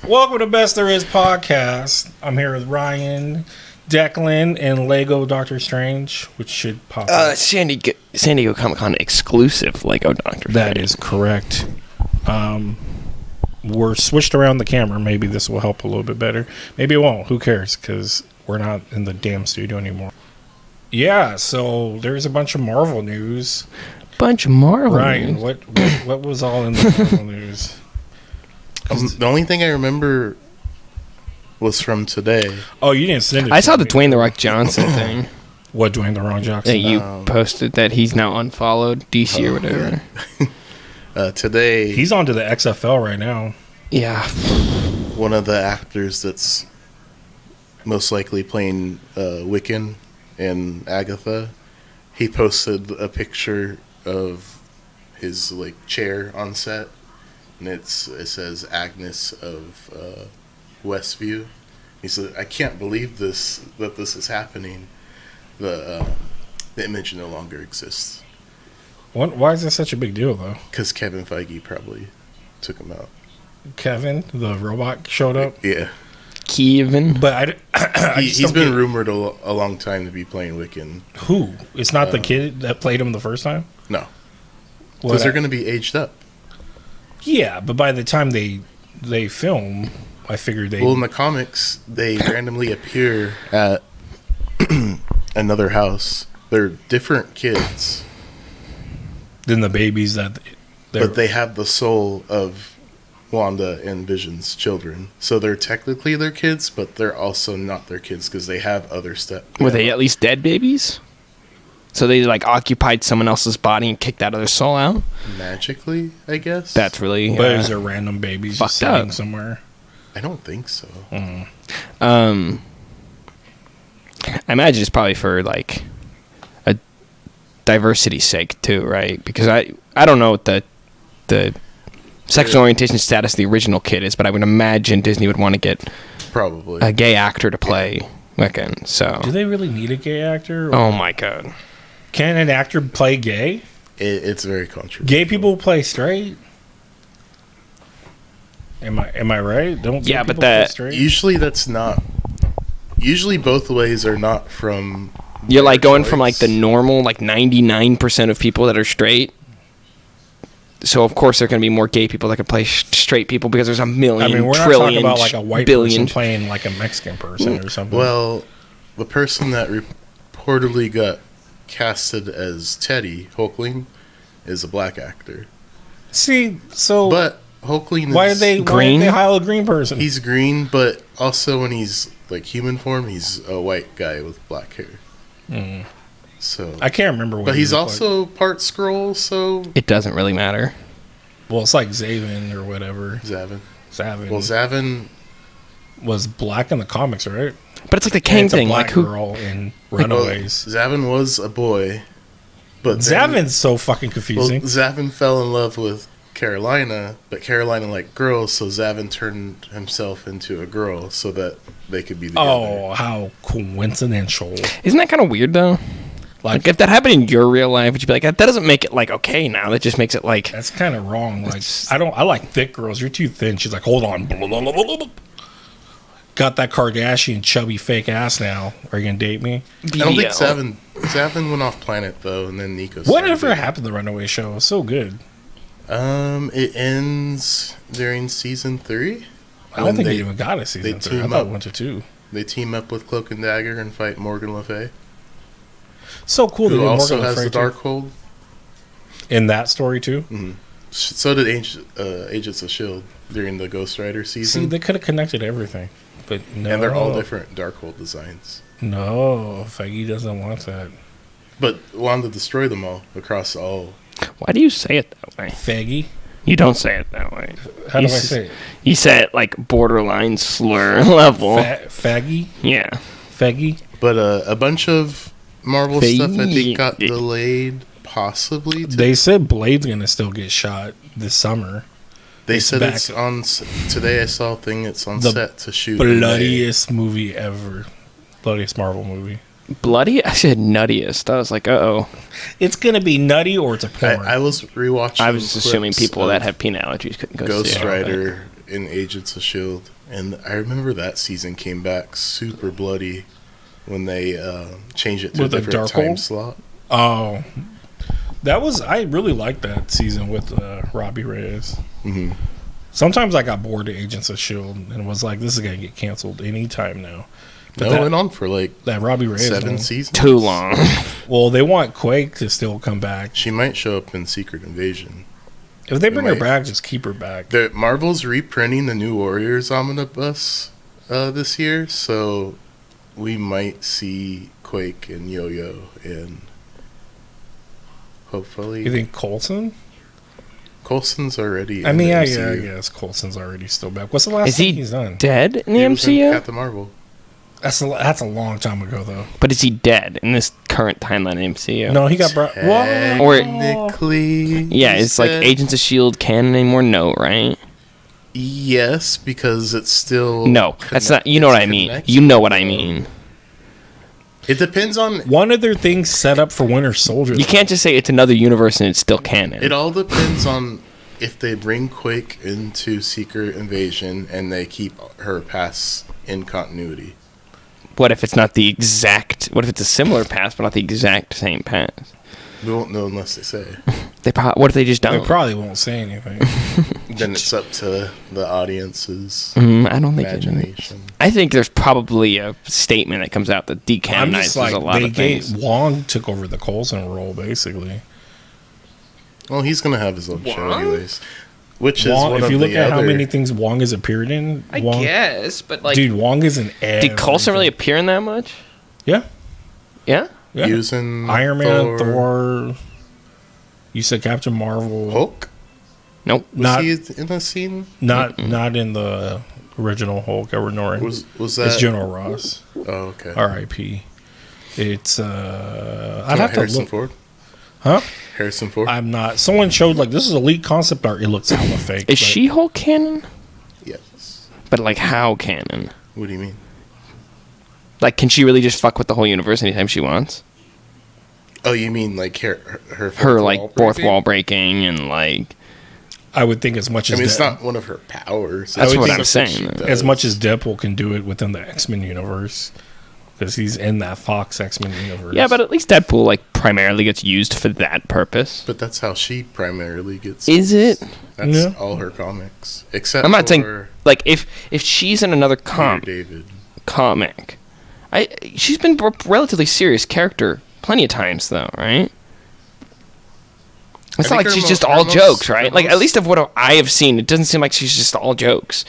Welcome to Best There Is podcast. I'm here with Ryan, Declan, and Lego Doctor Strange, which should pop up. San Diego Comic-Con exclusive Lego Doctor Strange. That is correct. We're switched around the camera. Maybe this will help a little bit better. Maybe it won't. Who cares? Because we're not in the damn studio anymore. Yeah, so there's a bunch of Marvel news. Ryan, what was all in the Marvel news? The only thing I remember was from today. Oh, you didn't send it. I saw the Dwayne "The Rock" Johnson thing. What, Dwayne "The Rock" Johnson? That you posted that he's now unfollowed DC or whatever. Yeah. Today, he's on to the XFL right now. Yeah. One of the actors that's most likely playing Wiccan and Agatha, he posted a picture of his chair on set. And it says Agnes of Westview. He said, "I can't believe that this is happening. The image no longer exists." Why is that such a big deal, though? Because Kevin Feige probably took him out. Kevin, the robot, showed up? Yeah. Kevin? But he's been rumored a long time to be playing Wiccan. Who? It's not the kid that played him the first time? No. Because they're going to be aged up. Yeah, but by the time they film, I figured they... Well, in the comics, they randomly appear at another house. They're different kids. Than the babies that... But they have the soul of Wanda and Vision's children. So they're technically their kids, but they're also not their kids because they have other stuff. Were they at least dead babies? So they occupied someone else's body and kicked that other soul out? Magically, I guess. That's really... But is there random babies just sitting somewhere? I don't think so. I imagine it's probably for a diversity's sake too, right? Because I don't know what the sexual orientation status of the original kid is, but I would imagine Disney would want to get probably a gay actor to play Wiccan. So do they really need a gay actor? Oh my god. Can an actor play gay? It's very controversial. Gay people play straight. Am I right? Don't yeah, but play straight? Usually that's not. Usually both ways are not from. You're going from the normal 99% of people that are straight. So of course there are going to be more gay people that can play straight people because there's a million, we're trillion, not talking about a white billion person playing a Mexican person or something. Well, the person that reportedly got casted as Teddy Hulkling is a black actor. See, so but Hulkling why are they green? Why did they hire a green person? He's green, but also when he's human form, he's a white guy with black hair. Mm. So I can't remember what. But he's also part Skrull, so it doesn't really matter. Well, it's like Zavin or whatever. Zavin. Well, Zavin was black in the comics, right? But it's like the Kang thing, who girl in Runaways. Well, Zavin was a boy, but Zavin's so fucking confusing. Well, Zavin fell in love with Carolina, but Carolina liked girls, so Zavin turned himself into a girl so that they could be together. Oh, how coincidental! Isn't that kind of weird though? Like if that happened in your real life, would you be like, that doesn't make it okay now? That just makes it that's kind of wrong. I like thick girls. You're too thin. She's like, hold on. Got that Kardashian chubby fake ass now. Are you gonna date me? I don't think Zavin went off planet though, and then Nico. Whatever happened to the Runaway Show? It was so good. It ends during season 3. I don't think they even got a season 3. I thought it went to 2. They team up with Cloak and Dagger and fight Morgan Le Fay. So cool. Who also has the Darkhold. In that story too. Mm-hmm. So did Agents of S.H.I.E.L.D. during the Ghost Rider season. See, they could have connected everything, but no. And they're all different Darkhold designs. No, Feige doesn't want that. But wanted to destroy them all across all. Why do you say it that way? Feige? You don't say it that way. How do I say it? You say it borderline slur level. Faggy? Yeah. Feige? But a bunch of Marvel stuff I think got delayed, possibly. They said Blade's going to still get shot this summer. They said it's on... Today I saw a thing, it's on set to shoot. Bloodiest movie ever. Bloodiest Marvel movie. Bloody? I said nuttiest. I was like, uh-oh. It's going to be nutty or it's a porn. I was rewatching I was assuming people that have peanut allergies couldn't go Ghost see it. Rider in Agents of S.H.I.E.L.D., and I remember that season came back super bloody when they changed it to a different time slot. Oh, I really liked that season with Robbie Reyes. Mm-hmm. Sometimes I got bored of Agents of S.H.I.E.L.D. and was like, this is going to get canceled anytime now. But that went on for like that Robbie Reyes 7 seasons. Too long. Well, they want Quake to still come back. She might show up in Secret Invasion. If they bring her back, just keep her back. Marvel's reprinting the New Warriors omnibus this year, so we might see Quake and Yo-Yo and hopefully... You think Coulson? Coulson's already I guess Coulson's already still back. What's the last thing he's done? Dead in the he MCU? was in Captain Marvel. That's a long time ago, though. But is he dead in this current timeline in MCU? No, he got brought... Technically... Yeah, it's like Agents of S.H.I.E.L.D. canon anymore? No, right? Yes, because it's still... No, that's not... You know what I mean. You know what I mean. It depends on... One of their things set up for Winter Soldier. You can't just say it's another universe and it's still canon. It all depends on if they bring Quake into Secret Invasion and they keep her past in continuity. What if it's not the exact... What if it's a similar past, but not the exact same past? We won't know unless they say. What if they just don't? They probably won't say anything. Then it's up to the audience's I don't think imagination. I think there's probably a statement that comes out that decanonizes a lot of things. Wong took over the Coulson role, basically. Well, he's going to have his own show anyways. Which Wong, is if you look at how many things Wong has appeared in, I guess, but like... Dude, Wong is an Did Coulson really appear in that much? Yeah. Yeah? Yeah. Using Iron Man, Thor. You said Captain Marvel. Hulk? Nope. Was he in the scene? Not in the original Hulk, Edward Norton. Was that? It's General Ross. Oh, okay. R.I.P. It's I'd have Harrison Ford. Huh? Harrison Ford. I'm not. Someone showed like this is elite concept art. It looks hella fake. Is She-Hulk canon? Yes. But like how canon? What do you mean? Like, can she really just fuck with the whole universe anytime she wants? Oh, you mean like her fourth wall breaking and like... I would think as much as... it's not one of her powers. That's what I'm saying. As much as Deadpool can do it within the X-Men universe. Because he's in that Fox X-Men universe. Yeah, but at least Deadpool like primarily gets used for that purpose. But that's how she primarily gets... Is it? That's all her comics. Except I'm not saying... Like, if she's in another comic... She's been a relatively serious character plenty of times, though, right? It's not like she's just all jokes, right? Like, at least of what I have seen, it doesn't seem like she's just all jokes.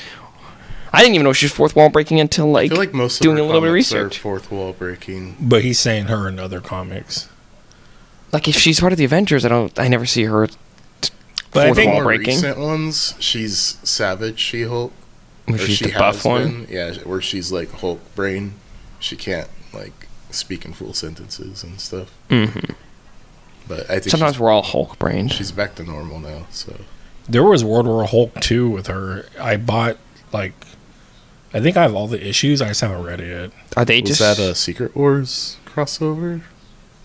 I didn't even know she was fourth wall breaking until, like, I feel like most of doing her a little bit of comics research. Are fourth wall breaking. But he's saying her in other comics. Like, if she's part of the Avengers, I never see her But I think more recent ones, she's Savage She-Hulk. Where she's the buff one? Yeah, where she's, like, Hulk brain. She can't, like, speak in full sentences and stuff. Mm-hmm. But I think sometimes we're all Hulk brained. She's back to normal now, so. There was World War Hulk 2 with her. I bought, like... I think I have all the issues. I just haven't read it yet. Are they Was that a Secret Wars crossover?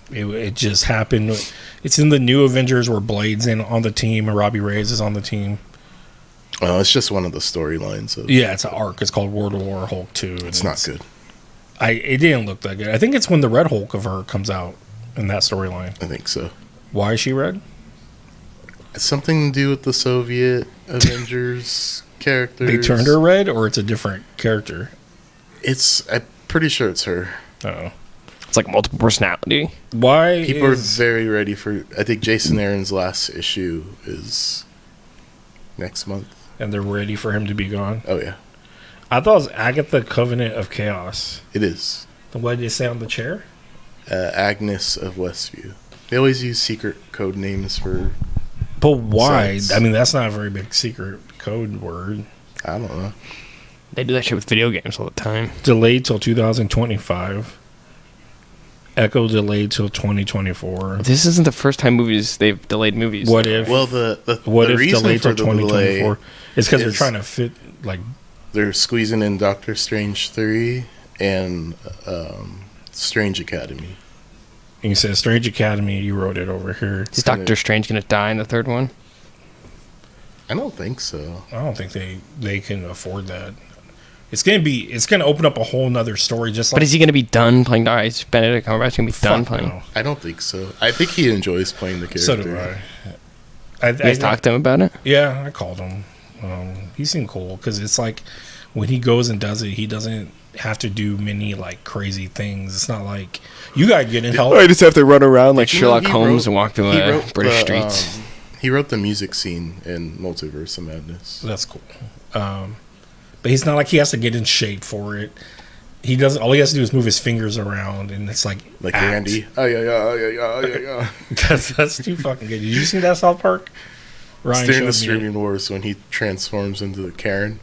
It just happened. It's in the new Avengers where Blade's on the team and Robbie Reyes is on the team. Oh, it's just one of the storylines. Yeah, it's an arc. It's called World War Hulk 2. It's not good. It didn't look that good. I think it's when the Red Hulk of her comes out in that storyline. I think so. Why is she red? It's something to do with the Soviet Avengers characters. They turned her red, or it's a different character? I'm pretty sure it's her. Oh. It's like multiple personality. Why? People are very ready for... I think Jason Aaron's last issue is next month. And they're ready for him to be gone? Oh, yeah. I thought it was Agatha Covenant of Chaos. It is. What did they say on the chair? Agnes of Westview. They always use secret code names for... But why? sites. I mean, that's not a very big secret code word. I don't know. They do that shit with video games all the time. Delayed till 2025. Echo delayed till 2024. This isn't the first time they've delayed movies. What if? Well, the what if reason delayed for till the 2024? delay It's because they're trying to fit like they're squeezing in Doctor Strange 3 and Strange Academy. And you said Strange Academy. You wrote it over here. Is Doctor Strange going to die in the third one? I don't think so. I don't think they can afford that. It's gonna open up a whole nother story. Just like, but is he gonna be done playing? Is Benedict Cumberbatch gonna be done playing? No. I don't think so. I think he enjoys playing the character. So do I. You guys talked to him about it? Yeah, I called him. He seemed cool because it's like when he goes and does it, he doesn't have to do many like crazy things. It's not like you gotta get in help. I just have to run around like Sherlock Holmes and walk through British streets. He wrote the music scene in Multiverse of Madness. That's cool. But he's not like he has to get in shape for it. He doesn't. All he has to do is move his fingers around, and it's like Randy. Oh yeah. That's too fucking good. Did you see that South Park? Ryan during the streaming wars when he transforms into the Karen.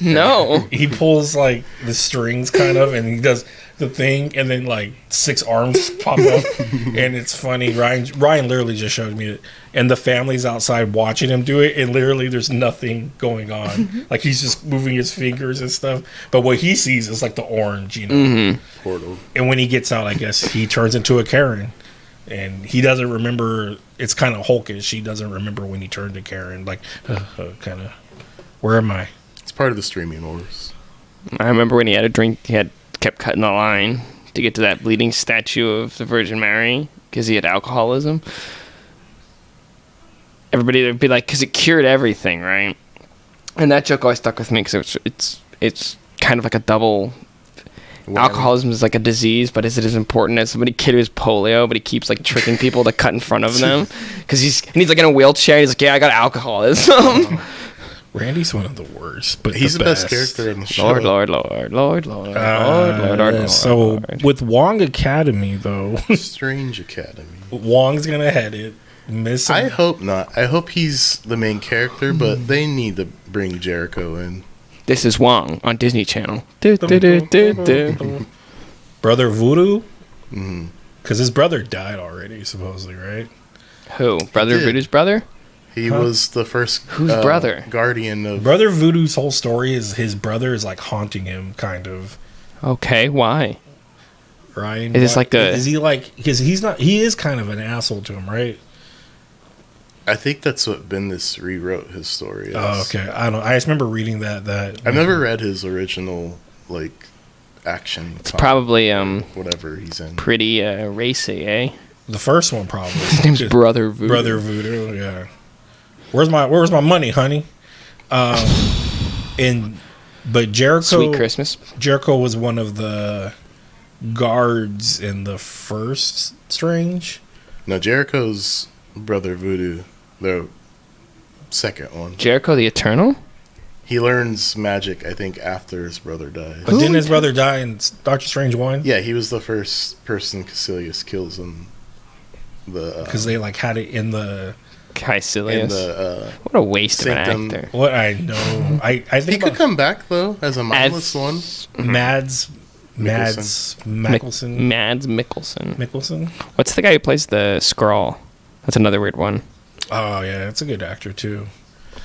No, he pulls like the strings kind of, and he does the thing, and then like 6 arms pop up, and it's funny. Ryan literally just showed me it, and the family's outside watching him do it, and literally there's nothing going on. Like he's just moving his fingers and stuff, but what he sees is like the orange, portal. And when he gets out, I guess he turns into a Karen, and he doesn't remember. It's kind of Hulkish. He doesn't remember when he turned to Karen. Like, kind of, where am I? It's part of the streaming wars. I remember when he had a drink, kept cutting the line to get to that bleeding statue of the Virgin Mary because he had alcoholism. Everybody would be like, because it cured everything, right? And that joke always stuck with me because it's kind of like a double. Alcoholism is like a disease, but is it as important as somebody kid who has polio, but he keeps like tricking people to cut in front of them because he's like in a wheelchair. He's like, yeah, I got alcoholism. Randy's one of the worst, but he's the best character in the show. Lord. So with Wong Academy, though, Strange Academy, Wong's gonna head it. I hope not. I hope he's the main character, but they need to bring Jericho in. This is Wong on Disney Channel. Brother Voodoo, Mm-hmm. because his brother died already, supposedly, right? Who? Brother Voodoo's brother? He was the first brother? guardian of... Brother Voodoo's whole story is his brother is like haunting him, kind of. Okay, why? Ryan? Is this like the... Is he like... Because he is kind of an asshole to him, right? I think that's what Bendis rewrote his story as. Oh, okay. I don't. I just remember reading that. I've never read his original like action. It's probably whatever he's in. Pretty racy, eh? The first one probably. His name's Brother Voodoo. Brother Voodoo. Yeah. Where's my money, honey? But Jericho. Sweet Christmas. Jericho was one of the guards in the first Strange. No, Jericho's Brother Voodoo, the second one. Jericho the Eternal? He learns magic, I think, after his brother dies. But didn't his brother die in Doctor Strange 1? Yeah, he was the first person Caecilius kills in the... Because they like had it in the... Caecilius? What a waste of an actor. What I know. I think he could come back, though, as a mindless one. Mads Mikkelsen. Mads Mikkelsen. What's the guy who plays the Skrull? That's another weird one. Oh, yeah. That's a good actor, too.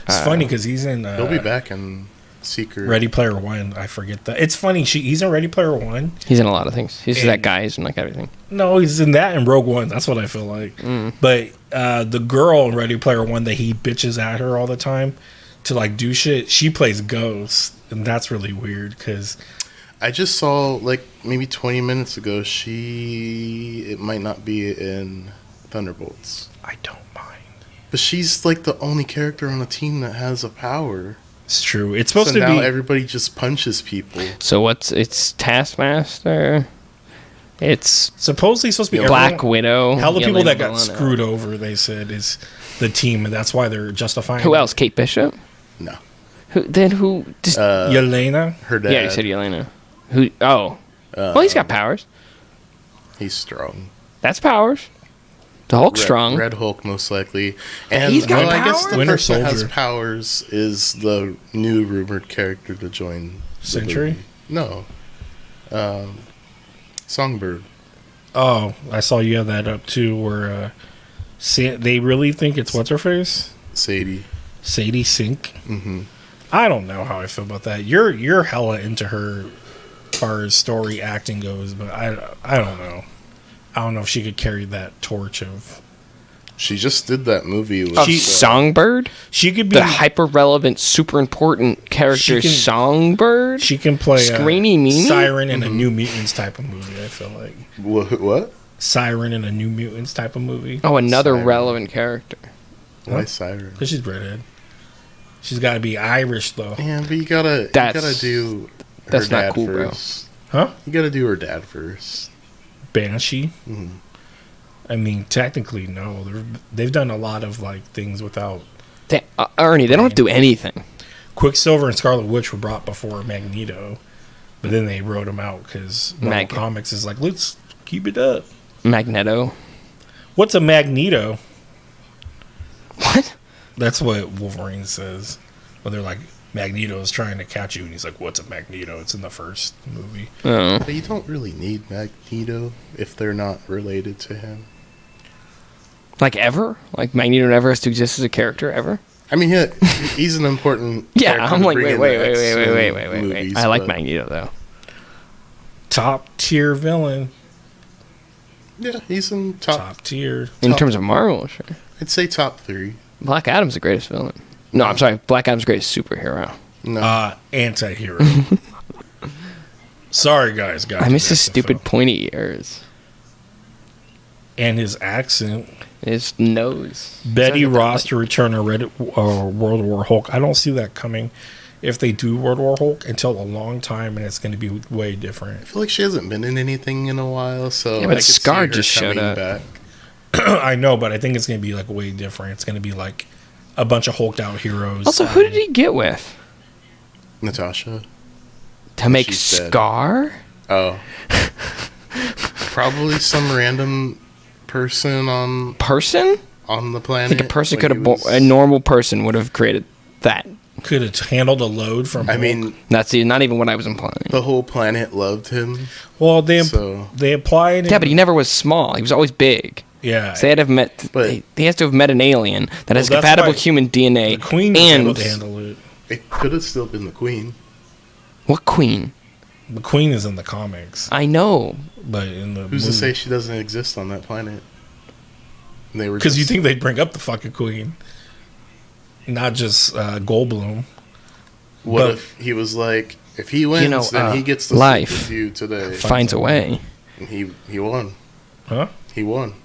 It's funny because he's in... he'll be back in Secret... Ready Player One. I forget that. It's funny. He's in Ready Player One. He's in a lot of things. He's that guy. He's in like everything. No, he's in that and Rogue One. That's what I feel like. But the girl in Ready Player One that he bitches at her all the time to like do shit, she plays Ghost. And that's really weird because... I just saw like maybe 20 minutes ago it might not be in Thunderbolts. I don't mind. But she's like the only character on a team that has a power. It's true. It's supposed to now be... everybody just punches people. So it's Taskmaster? It's supposedly supposed to be Black Widow. Hell, the people that got screwed over, they said, is the team, and that's why they're justifying Who else? Kate Bishop? No. Who? Just Yelena? Her dad. Yeah, you said Yelena. Who? Oh. Well, he's got powers. He's strong. That's powers. The Hulk's strong. Red Hulk, most likely. And he's got powers? I guess the Winter person that has Soldier. powers is the new rumored character to join Sentry? No. Songbird. Oh, I saw you have that up too, where they really think it's what's her face? Sadie Sink. Mm-hmm. I don't know how I feel about that. You're hella into her as far as story acting goes, but I don't know. I don't know if she could carry that torch of... She just did that movie with Songbird. She could be the hyper relevant, super important character. Songbird. She can play Screeny Meanie? Siren in a New Mutants type of movie. I feel like what? Siren in a New Mutants type of movie. Oh, another Siren. relevant character. Why Siren? Because she's redhead. She's got to be Irish though. Yeah, but you gotta do her that's dad not cool, first. Huh? You gotta do her dad first. Banshee. Mm-hmm. I mean, technically, no. They've done a lot of like things without Ernie. They don't have to do anything. Quicksilver and Scarlet Witch were brought before Magneto, but then they wrote them out because Marvel Comics is like, let's keep it up. Magneto. What's a Magneto? What? That's what Wolverine says. When they're like, Magneto is trying to catch you, and he's like, what's a Magneto? It's in the first movie. Oh. But you don't really need Magneto if they're not related to him. Like ever? Like Magneto never has to exist as a character ever? I mean, yeah, he's an important. Yeah, I'm like, wait. Movies, I like Magneto though. Top tier villain. Yeah, he's in top tier. In terms of Marvel, sure. I'd say top 3. Black Adam's the greatest villain. No, I'm sorry. Black Adam's the greatest superhero. No. Anti-hero. Sorry, guys. I miss his stupid pointy ears. And his accent. His nose. Betty Ross to return a World War Hulk. I don't see that coming if they do World War Hulk until a long time, and it's going to be way different. I feel like she hasn't been in anything in a while, so yeah, but Scar just showed up. Back. I know, but I think it's going to be like way different. It's going to be like a bunch of hulked out heroes. Also, who did he get with? Natasha. To make Scar? Oh. Probably some random person on the planet. I think a normal person would have created that. Could have handled a load from Hulk. I mean, that's not even what I was implying. The whole planet loved him. Well, they applied. Yeah, but he never was small. He was always big. Yeah, so they had to have met. He has to have met an alien that has compatible human DNA. The Queen was able to handle it. It could have still been the Queen. What Queen? The Queen is in the comics. I know, but in the who's to say she doesn't exist on that planet? Because you think they'd bring up the fucking Queen, not just Goldblum. What if he was like, if he wins, then he gets to life sleep with you today. Finds a way. And he won. Huh? He won.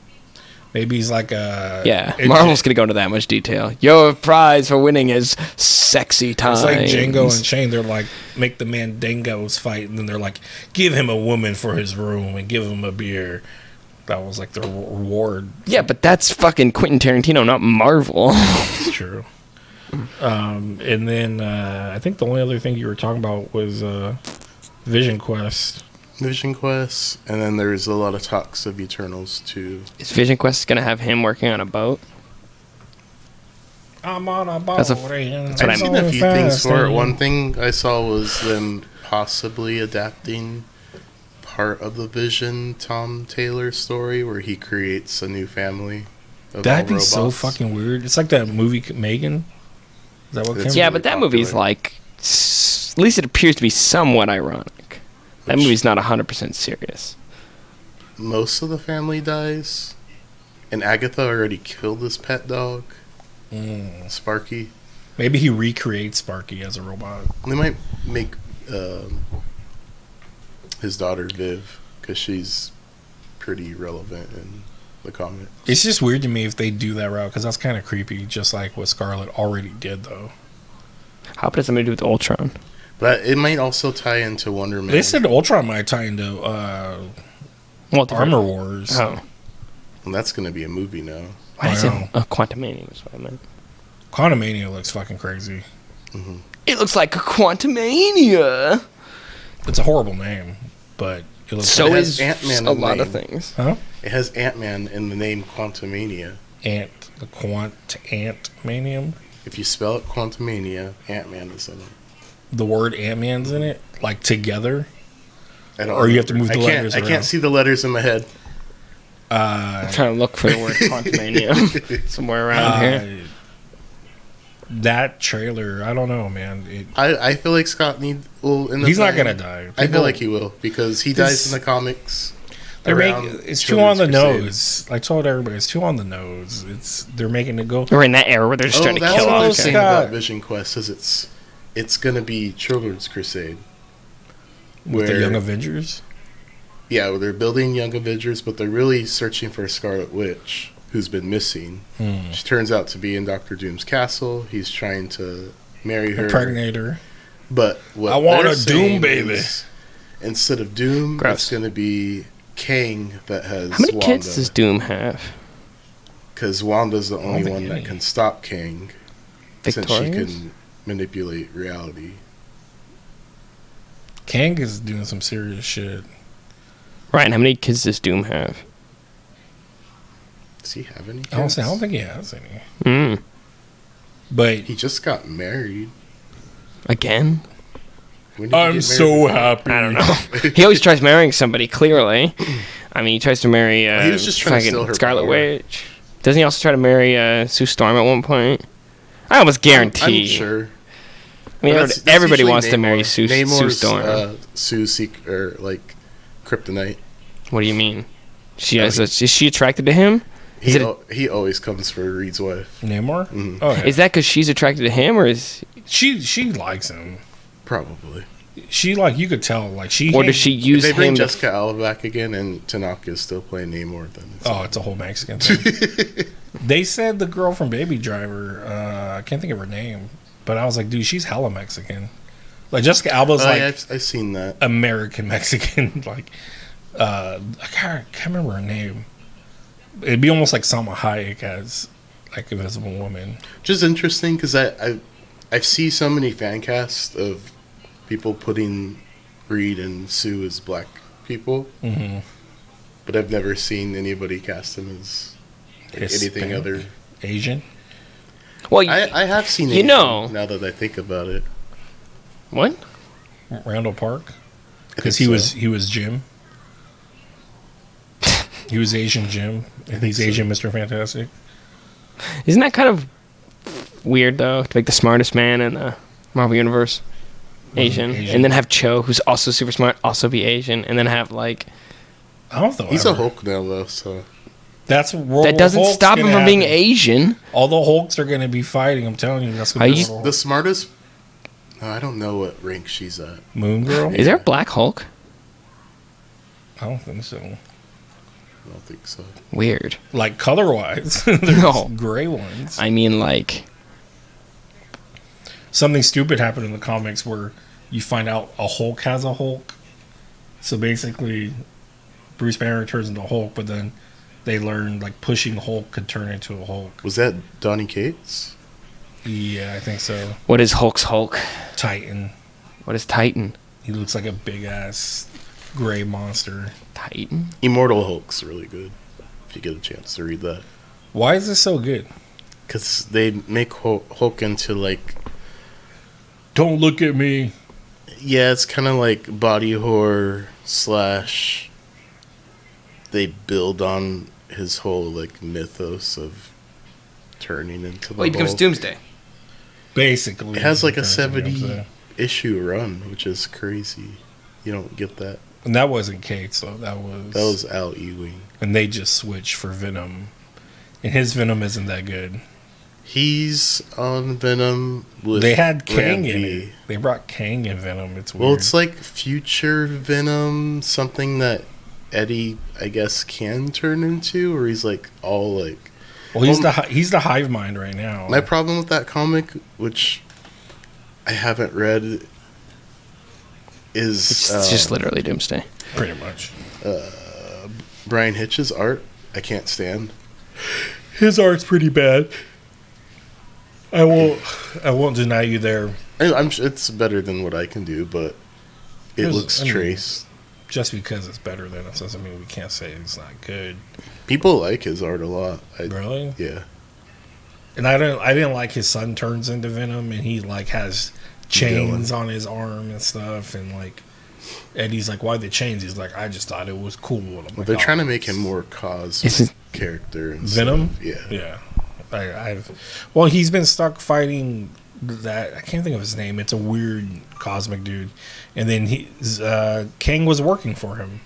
Maybe he's like Marvel's gonna go into that much detail. Your prize for winning is sexy time. It's like Django and Shane. They're like, make the Mandingos fight, and then they're like, give him a woman for his room and give him a beer. That was like the reward. Yeah, but that's fucking Quentin Tarantino, not Marvel. It's true. And then I think the only other thing you were talking about was Vision Quest. Vision Quest, and then there's a lot of talks of Eternals too. Is Vision Quest gonna have him working on a boat? I'm on a boat. That's I've seen a few things for it. One thing I saw was them possibly adapting part of the Vision Tom Taylor story where he creates a new family. That'd be so fucking weird. It's like that movie Megan. Is that what? Yeah, but that movie's like, at least it appears to be somewhat ironic. That movie's not 100% serious. Most of the family dies, and Agatha already killed his pet dog, Sparky. Maybe he recreates Sparky as a robot. They might make his daughter Viv, because she's pretty relevant in the comic. It's just weird to me if they do that route, because that's kind of creepy, just like what Scarlet already did, though. How about something to do with Ultron? But it might also tie into Wonder Man. They said Ultron might tie into Armor Wars. Oh. And that's going to be a movie now. Why is it Quantumania was what I meant. Quantumania looks fucking crazy. Mm-hmm. It looks like a Quantumania. It's a horrible name, but it looks so like is Ant-Man a lot of things. Huh? It has Ant-Man in the name Quantumania. The Ant-Manium? If you spell it Quantumania, Ant-Man is in it. The word Ant-Man's in it? Like together? Or you have to move the letters around? I can't see the letters in my head. I'm trying to look for the word Quantumania somewhere around here. That trailer, I don't know, man. I feel like Scott he's not going to die. I feel like he will, because he dies in the comics. It's too on the nose. I told everybody it's too on the nose. They're making it go. We're in that era where they're just trying to kill off. That's the thing about Vision Quest is it's gonna be Children's Crusade with the Young Avengers. Yeah, well, they're building Young Avengers, but they're really searching for a Scarlet Witch who's been missing. She turns out to be in Doctor Doom's castle. He's trying to marry her, impregnate her. But what I want a Doom baby. Instead of Doom, it's going to be Kang that has. How many Wanda. kids does Doom have? Because Wanda's the only one that can stop Kang, since she Victorious? can manipulate reality. Kang is doing some serious shit. Ryan, how many kids does Doom have? Does he have any kids? I don't think he has any. But he just got married. Again? I'm so happy. I don't know. He always tries marrying somebody, clearly. I mean, he tries to marry he was just trying to steal her Scarlet power. Witch. Doesn't he also try to marry Sue Storm at one point? I almost guarantee. I'm sure. I mean, that's everybody usually wants to marry Sue Storm. Sue's kryptonite. What do you mean? Is she attracted to him? He always comes for Reed's wife. Namor? Mm-hmm. Oh, yeah. Is that because she's attracted to him, or is she likes him? Probably. You could tell, does she use him? If they bring Jessica Alba back again and Tanaka's still playing Namor, then it's a whole Mexican thing. They said the girl from Baby Driver, I can't think of her name, but I was like, dude, she's hella Mexican. Like Jessica Alba's I've seen that. American Mexican. I can't remember her name. It'd be almost like Salma Hayek as Invisible Woman. Which is interesting because I see so many fan casts of people putting Reed and Sue as black people, but I've never seen anybody cast them as anything other Asian. Well, I have seen Asian, now that I think about it. What? Randall Park, because he was Jim. He was Asian Jim, and he's Asian Mr. Fantastic. Isn't that kind of weird, though, to make the smartest man in the Marvel Universe Asian, and then have Cho, who's also super smart, also be Asian, and then have, I don't know. He's a Hulk now, though, so... That doesn't stop him from being Asian. All the Hulks are going to be fighting, I'm telling you. That's going to be the smartest... I don't know what rank she's at. Moon Girl? Is there a Black Hulk? I don't think so. I don't think so. Weird. Color-wise. There's gray ones. I mean, something stupid happened in the comics where you find out a Hulk has a Hulk. So basically, Bruce Banner turns into Hulk, but then they learned, pushing Hulk could turn into a Hulk. Was that Donny Cates? Yeah, I think so. What is Hulk's Hulk? Titan. What is Titan? He looks like a big-ass gray monster. Titan? Immortal Hulk's really good, if you get a chance to read that. Why is this so good? Because they make Hulk into, Don't look at me. Yeah, it's kind of like body horror / they build on his whole, mythos of turning into the he becomes Hulk. Doomsday. Basically. It has, a 70-issue run, which is crazy. You don't get that. And that wasn't Cates, though. That was Al Ewing. And they just switched for Venom. And his Venom isn't that good. He's on Venom with They had Kang in Randy. it. They brought Kang in Venom. It's weird. Well, it's like future Venom, something that Eddie, I guess, can turn into, or he's all Well, he's the hive mind right now. My problem with that comic, which I haven't read, is It's just literally Doomsday. Pretty much. Brian Hitch's art. I can't stand. His art's pretty bad. I won't deny you there. It's better than what I can do, but it looks traced. Just because it's better than us doesn't mean we can't say it's not good. People like his art a lot. Really? Yeah. And I didn't like his son turns into Venom, and he has chains on his arm and stuff, and Eddie's why the chains? He's I just thought it was cool. They're trying to make him more character. Venom? Yeah. Well, he's been stuck fighting that. I can't think of his name. It's a weird cosmic dude. And then Kang was working for him.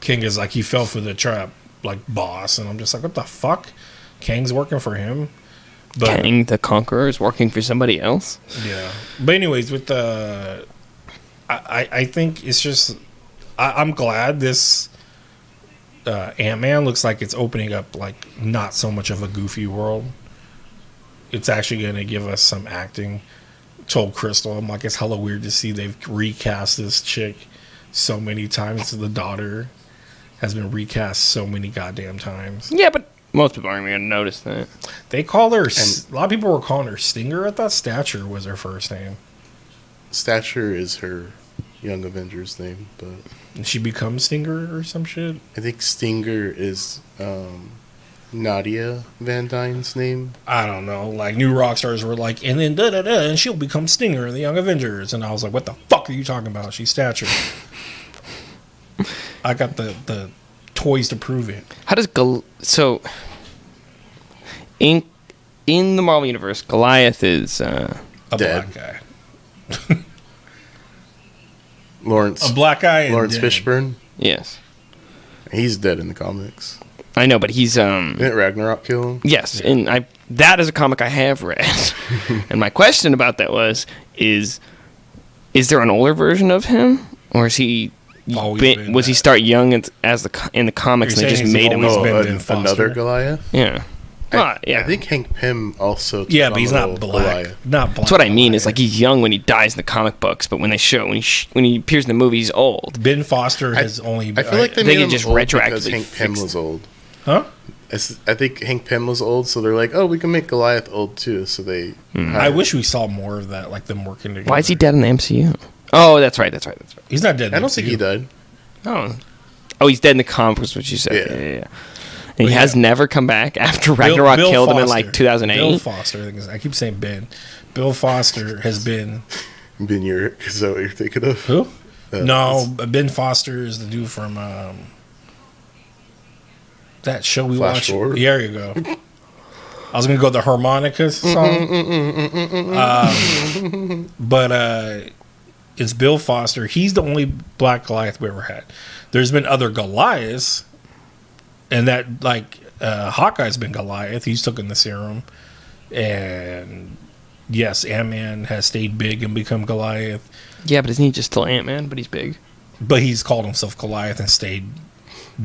King is like, he fell for the trap, like, boss. And I'm just like, what the fuck? Kang's working for him? But, Kang the Conqueror is working for somebody else? Yeah. But anyways, with the... I think it's just... I'm glad this Ant-Man looks like it's opening up, like, not so much of a goofy world. It's actually going to give us some acting. Told Crystal, I'm like, it's hella weird to see they've recast this chick so many times. The daughter has been recast so many goddamn times. Yeah, but most people aren't even going to notice that. They call her... a lot of people were calling her Stinger. I thought Stature was her first name. Stature is her Young Avengers name, but... And she becomes Stinger or some shit? I think Stinger is Nadia Van Dyne's name. I don't know. Like, new rock stars were like, and then da-da-da, and she'll become Stinger in the Young Avengers. And I was like, what the fuck are you talking about? She's Stature. I got the toys to prove it. How does so in the Marvel universe, Goliath is a dead. Black guy. Lawrence. A black guy. Lawrence Fishburne. Yes, He's dead in the comics. I know, but he's Didn't Ragnarok kill him? yes, and that is a comic I have read. And my question about that is there an older version of him, or is he? Was he start young in the comics and they just made him another Goliath? Yeah. I think Hank Pym also. Yeah, but he's not black. Goliath. Not black. That's what I mean. Goliath. Is like he's young when he dies in the comic books, but when they show when he appears in the movie, he's old. Ben Foster has only. I feel like they can made him just old retroactively because Hank Pym was old. Huh? I think Hank Pym was old, so they're like, oh, we can make Goliath old too. So they. I wish we saw more of that, like them working together. Why is he dead in the MCU? Oh, that's right. He's not dead. I don't think he died. Oh, he's dead in the comics, what you said. Yeah. And he But has never come back after Ragnarok killed him in like 2008. Bill Foster, I keep saying Ben. Bill Foster has been. Ben Urich, is that what you're thinking of? Who? No, Ben Foster is the dude from that show we Flash watched. Forward? There you go. I was gonna go the harmonica song, but it's Bill Foster. He's the only black Goliath we ever had. There's been other Goliaths, and that like Hawkeye's been Goliath. He's taken the serum, and yes, Ant-Man has stayed big and become Goliath. Yeah, but isn't he just still Ant-Man? But he's big. But he's called himself Goliath and stayed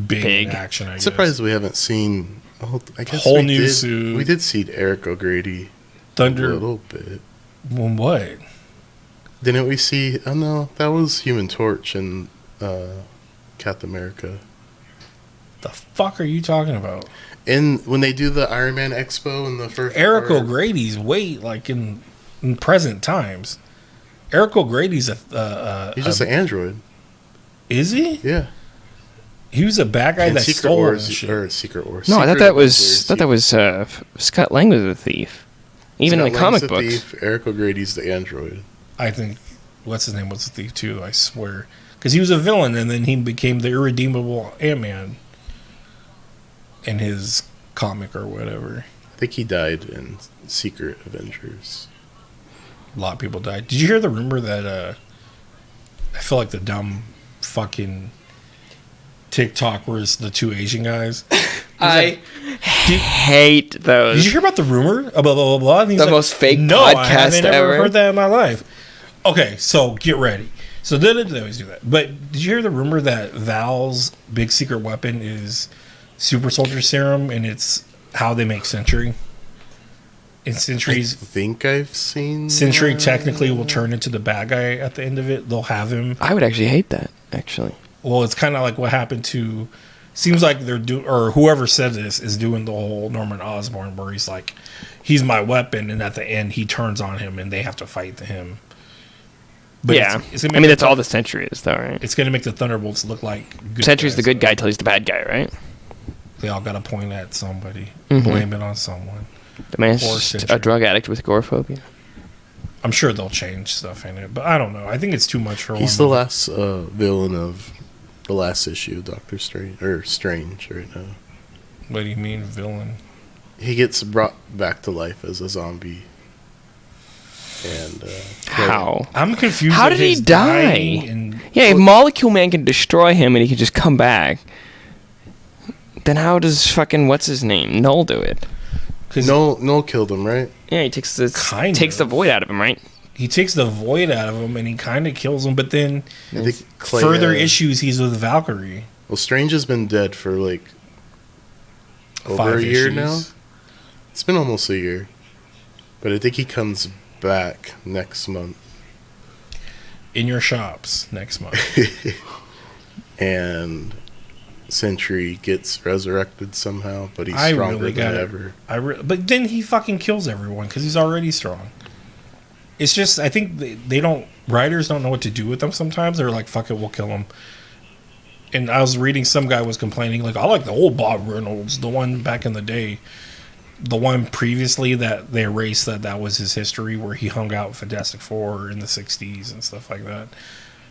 big in action. I guess. Surprised we haven't seen. I guess whole new suit. We did see Eric O'Grady. Thunder. A little bit. Well, what? Didn't we see? Oh no, that was Human Torch and Captain America. The fuck are you talking about? And when they do the Iron Man Expo in the first, Eric O'Grady's like in present times. Eric O'Grady's he's just an android. Is he? Yeah. He was a bad guy that Secret stole Wars, shit. or Secret Wars. No, I thought that was Secret Scott Lang was the thief. Even in the comic books. Thief, Eric O'Grady's the android. I think what's his name was the thief too. I swear, because he was a villain and then he became the irredeemable Ant-Man in his comic or whatever. I think he died in Secret Avengers. A lot of people died. Did you hear the rumor that I feel like the dumb fucking TikTok was the two Asian guys? I hate those. Did you hear about the rumor? Blah, blah, blah, blah. And he's the like, most fake no, podcast I haven't ever ever heard that in my life. Okay, so get ready. So they always do that. But did you hear the rumor that Val's big secret weapon is super soldier serum, and it's how they make Sentry? And Sentry's... I think I've seen... Sentry technically will turn into the bad guy at the end of it. They'll have him... I would actually hate that, actually. Well, it's kind of like what happened to... Seems like they're doing... Or whoever said this is doing the whole Norman Osborn where he's like, he's my weapon, and at the end he turns on him and they have to fight him. But yeah. it's I mean, that's all the Sentry is, though, right? It's going to make the Thunderbolts look like good Sentry's guys, the good guy till he's the bad guy, right? They all got to point at somebody. Mm-hmm. Blame it on someone. The man's just a drug addict with agoraphobia. I'm sure they'll change stuff in it, but I don't know. I think it's too much for He's the last villain of the last issue of Doctor Strange, or Strange right now. What do you mean, villain? He gets brought back to life as a zombie. And how? I'm confused. How did he die? Yeah, if Molecule Man can destroy him and he can just come back, then how does fucking what's his name Null do it? Because Null killed him, right? Yeah, he takes the void out of him, right? He takes the void out of him and he kind of kills him, but then Clay, further issues he's with Valkyrie. Well, Strange has been dead for like over a year now. It's been almost a year, but I think he comes back next month. In your shops next month. And Sentry gets resurrected somehow, but he's stronger than ever. But then he fucking kills everyone because he's already strong. It's just, I think writers don't know what to do with them sometimes. They're like, fuck it, we'll kill him. And I was reading, some guy was complaining, like, I like the old Bob Reynolds, the one back in the day. The one previously that they erased that was his history, where he hung out with Fantastic Four in the 60s and stuff like that.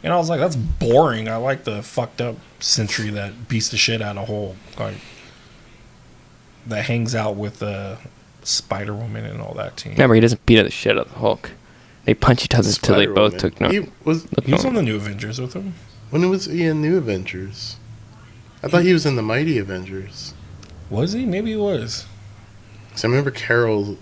And I was like, that's boring. I like the fucked up Sentry that beats the shit out of Hulk. Like, that hangs out with Spider-Woman and all that team. Remember, he doesn't beat the shit out of the Hulk. They punch each other until they both took no. He was on the New Avengers with him. When was he in New Avengers? I thought he was in the Mighty Avengers. Was he? Maybe he was. Because I remember Carol,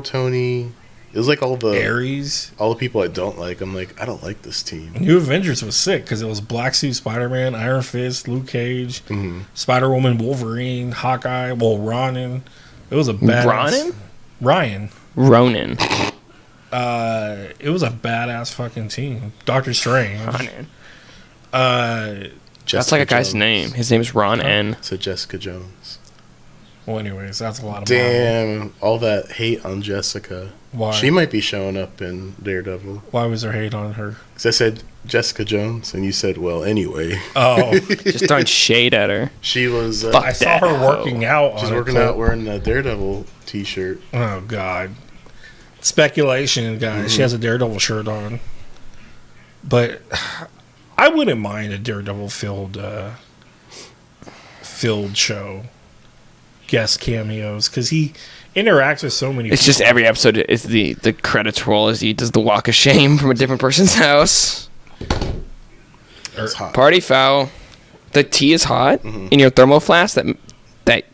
Tony. It was like all the Ares, all the people I don't like. I'm like, I don't like this team. New Avengers was sick because it was Black Suit Spider-Man, Iron Fist, Luke Cage, Spider-Woman, Wolverine, Hawkeye, Ronin. It was a badass. Ronin. It was a badass fucking team. Doctor Strange. Ronin. That's like a guy's name. His name is Ron N. So Jessica Jones. Well, anyways, that's a lot of Damn, all that hate on Jessica. Why? She might be showing up in Daredevil. Why was there hate on her? Because I said Jessica Jones, and you said, well, anyway. Oh. Just throwing shade at her. She was... I saw her working out. She's working out wearing a Daredevil t-shirt. Oh, God. Speculation, guys. She has a Daredevil shirt on. But I wouldn't mind a Daredevil filled show. Guest cameos, because he interacts with so many people. Just every episode is the credits roll as he does the walk of shame from a different person's house. It's hot. Party foul. The tea is hot in your thermal flask that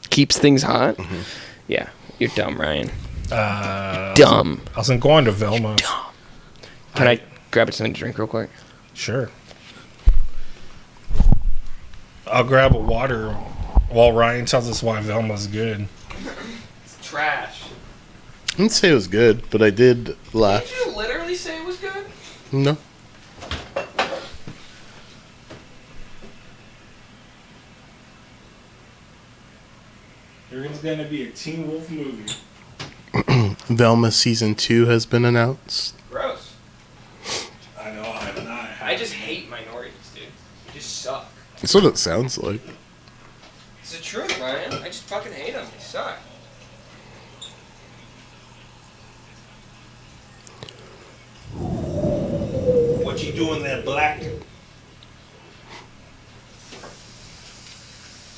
keeps things hot. Yeah, you're dumb, Ryan. Dumb. I was going to Velma. Dumb. Can I grab something to drink real quick? Sure. I'll grab a water while Ryan tells us why Velma's good. It's trash. I didn't say it was good, but I did laugh. Did you literally say it was good? No. There's going to be a Teen Wolf movie. Velma Season 2 has been announced. Gross. I know, I'm not. I just hate minorities, dude. They just suck. That's what it sounds like. It's the truth, Ryan. I just fucking hate them. They suck. What you doing there, Black?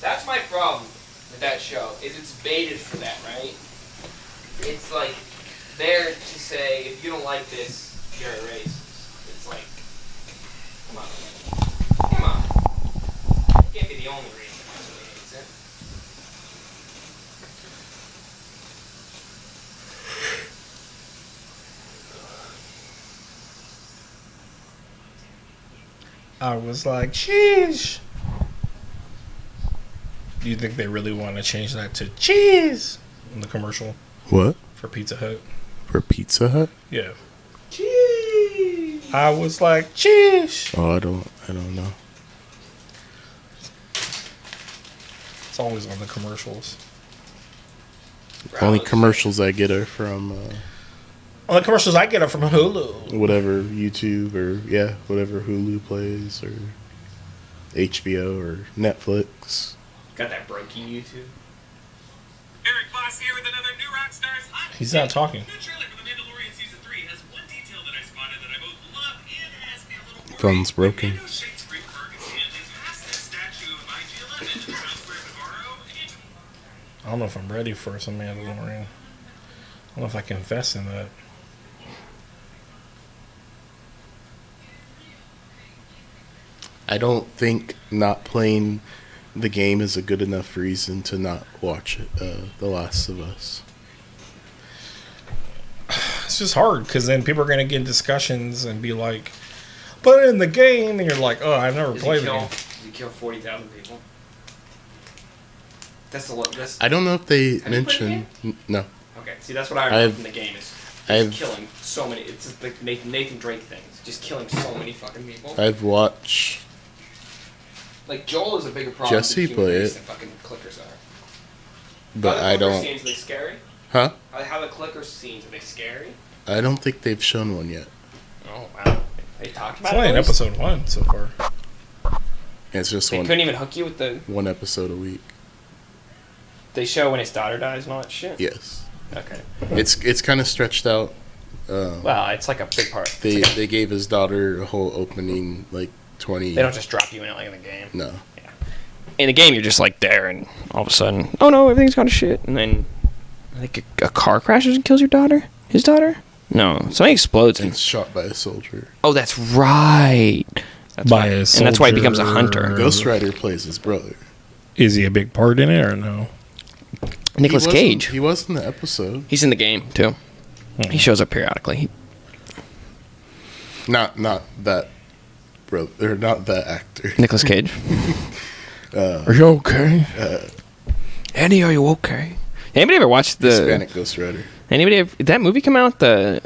That's my problem with that show, is it's baited for that, right? It's like, there to say, if you don't like this, you're a racist. It's like, come on. Come on. It can't be the only reason why somebody hates it. I was like, sheesh. Do you think they really want to change that to cheese in the commercial? What? For Pizza Hut. For Pizza Hut? Yeah. Cheese. I was like, cheese. Oh, I don't know. It's always on the commercials. Only commercials I get are from On the commercials I get are from Hulu. Whatever YouTube or whatever Hulu plays or HBO or Netflix. Got that breaking YouTube. Eric Voss here with another New Rockstars hot. He's not talking. The trailer for The Mandalorian Season 3 has one detail that I spotted that I both love and has me a little worried. Phone's broken. Mando shakes Great Ferguson and is past the statue of IG-11 in the Town Square of Navarro. I don't know if I'm ready for some Mandalorian. I don't know if I can invest in that. I don't think not playing the game is a good enough reason to not watch it, The Last of Us. It's just hard because then people are going to get in discussions and be like, but in the game, and you're like, oh, I've never played the game. You kill 40,000 people. That's I don't know if they Have mentioned. No. Okay, see, that's what I remember from the game is killing so many. It's just like Nathan Drake things, just killing so many fucking people. I've watched Like Joel is a bigger problem Jesse than play human it. race than fucking clickers are. but I How the clicker don't. scenes, are they scary? Huh? How the clicker scenes, are they scary? I don't think they've shown one yet. Oh wow, they talked It's about only it. in episode 1 so far. It's just They couldn't even hook you with the. one episode a week. They show when his daughter dies and all that shit. Yes. Okay. It's kind of stretched out. Well, it's like a big part. They gave his daughter a whole opening, like 20. They don't just drop you in it like in the game. No. In the game, you're just like there, and all of a sudden, oh no, everything's gone to shit, and then I think a car crashes and kills your daughter. His daughter? No, something explodes. It's shot by a soldier. Oh, that's right. That's By why. a And that's why he becomes a soldier. hunter. Ghost Rider plays his brother. Is he a big part in it or no? Nicolas He wasn't- Cage. He was in the episode. He's in the game too. He shows up periodically. Not that brother, or not that actor. Nicolas Cage. Are you okay? Andy, are you okay? Anybody ever watched the? Hispanic Ghost Rider. Anybody ever, did that movie come out? The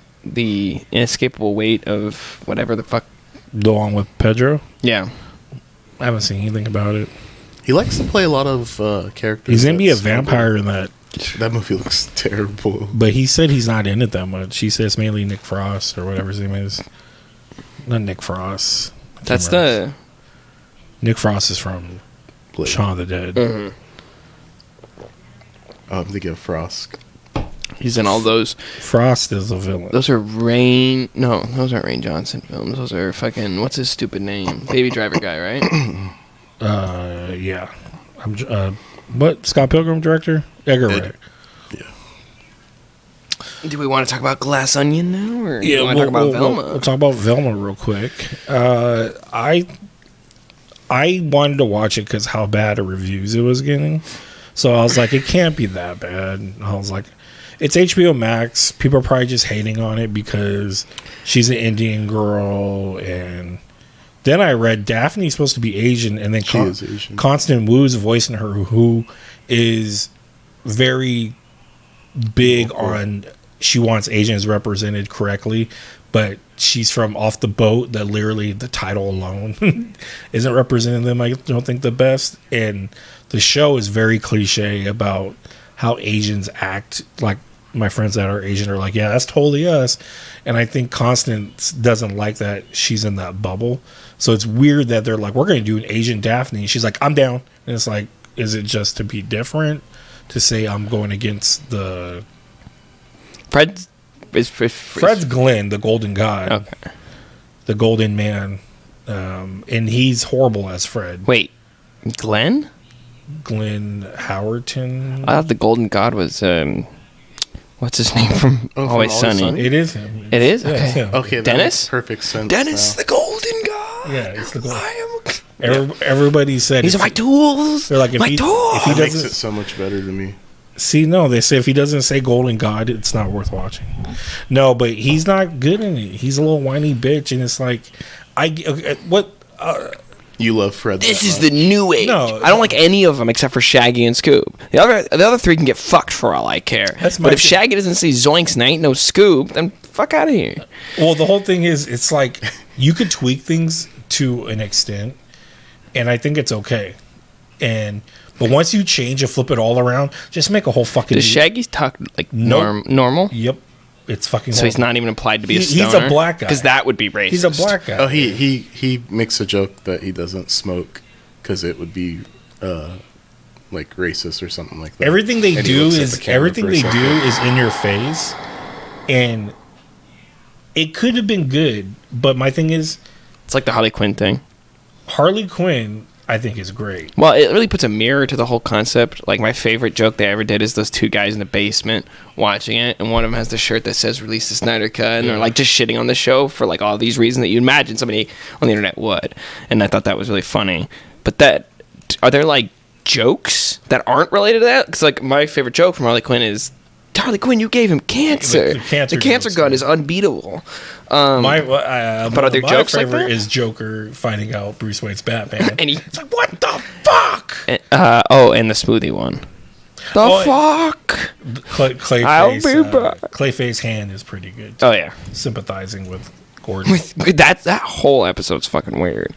inescapable weight of whatever the fuck. The one with Pedro? Yeah. I haven't seen anything about it. He likes to play a lot of characters. He's going to be a that's- vampire in that. That movie looks terrible. But he said he's not in it that much. He says mainly Nick Frost or whatever his name is. Not Nick Frost. I can't That's remember. the. Nick Frost is from Blade. Shaun of the Dead. Mhm. I'm thinking of Frost. He's in all those. Frost is a villain. Those are Rain. No, those aren't Rain Johnson films. Those are fucking. What's his stupid name? Baby Driver guy, right? Yeah. What? Scott Pilgrim director? Edgar Wright. Do we want to talk about Glass Onion now, or do Yeah, we want to talk about Velma? We'll talk about Velma real quick. I wanted to watch it because how bad of reviews it was getting. So I was like, it can't be that bad. And I was like, it's HBO Max. People are probably just hating on it because she's an Indian girl. And then I read Daphne's supposed to be Asian. And then She is Asian. Constant Wu's voicing her, who is very big on she wants Asians represented correctly, but she's from Off the Boat that literally the title alone isn't representing them, I don't think, the best. And the show is very cliche about how Asians act. Like my friends that are Asian are like, yeah, that's totally us. And I think Constance doesn't like that she's in that bubble. So it's weird that they're like, we're going to do an Asian Daphne. She's like, I'm down. And it's like, is it just to be different? To say I'm going against the... Fred's Glenn, the golden god. Okay. The golden man. And he's horrible as Fred. Wait, Glenn? Glenn Howerton. I thought the Golden God was what's his name from Oh, from Always Always Sunny? Sunny? It is him. It is? Yeah, it's Okay. him. Okay, that Dennis? makes perfect sense. Dennis, now. the Golden God. Yeah, it's the golden. I am. Everybody said These are if my he- tools. They're like, if my he- tools. if he That makes doesn't- it so much better to me. See, no, they say if he doesn't say golden god, it's not worth watching. No, but he's not good in it. He's a little whiny bitch, and it's like, You love Fred. This that is much. the new age. No. I don't like any of them except for Shaggy and Scoob. The other three can get fucked for all I care. That's my but if thing. Shaggy doesn't say Zoinks and I ain't no Scoob, then fuck out of here. Well, the whole thing is, it's like you could tweak things to an extent, and I think it's okay. But once you change and flip it all around, just make a whole fucking. Does Shaggy talk like Nope. normal? Yep, it's fucking. So he's horrible. not even implied to be a He's stoner? a black guy. Because that would be racist. He's a black guy. Oh, he makes a joke that he doesn't smoke because it would be like racist or something like that. Everything they And he do looks at is the camera for a second. is in your face, and it could have been good. But my thing is, It's like the Harley Quinn thing. Harley Quinn. I think is great. Well, it really puts a mirror to the whole concept. Like, my favorite joke they ever did is those two guys in the basement watching it, and one of them has the shirt that says "Release the Snyder Cut," and they're like just shitting on the show for like all these reasons that you imagine somebody on the internet would. And I thought that was really funny. But are there like jokes that aren't related to that? Because like my favorite joke from Harley Quinn is, Harley Quinn, you gave him cancer. The cancer gun is unbeatable. But are there jokes like that? My favorite is Joker finding out Bruce Wayne's Batman. And he's like, what the fuck? And the smoothie one. Fuck? Clayface hand is pretty good. Oh, yeah. Sympathizing with Gordon. That whole episode's fucking weird.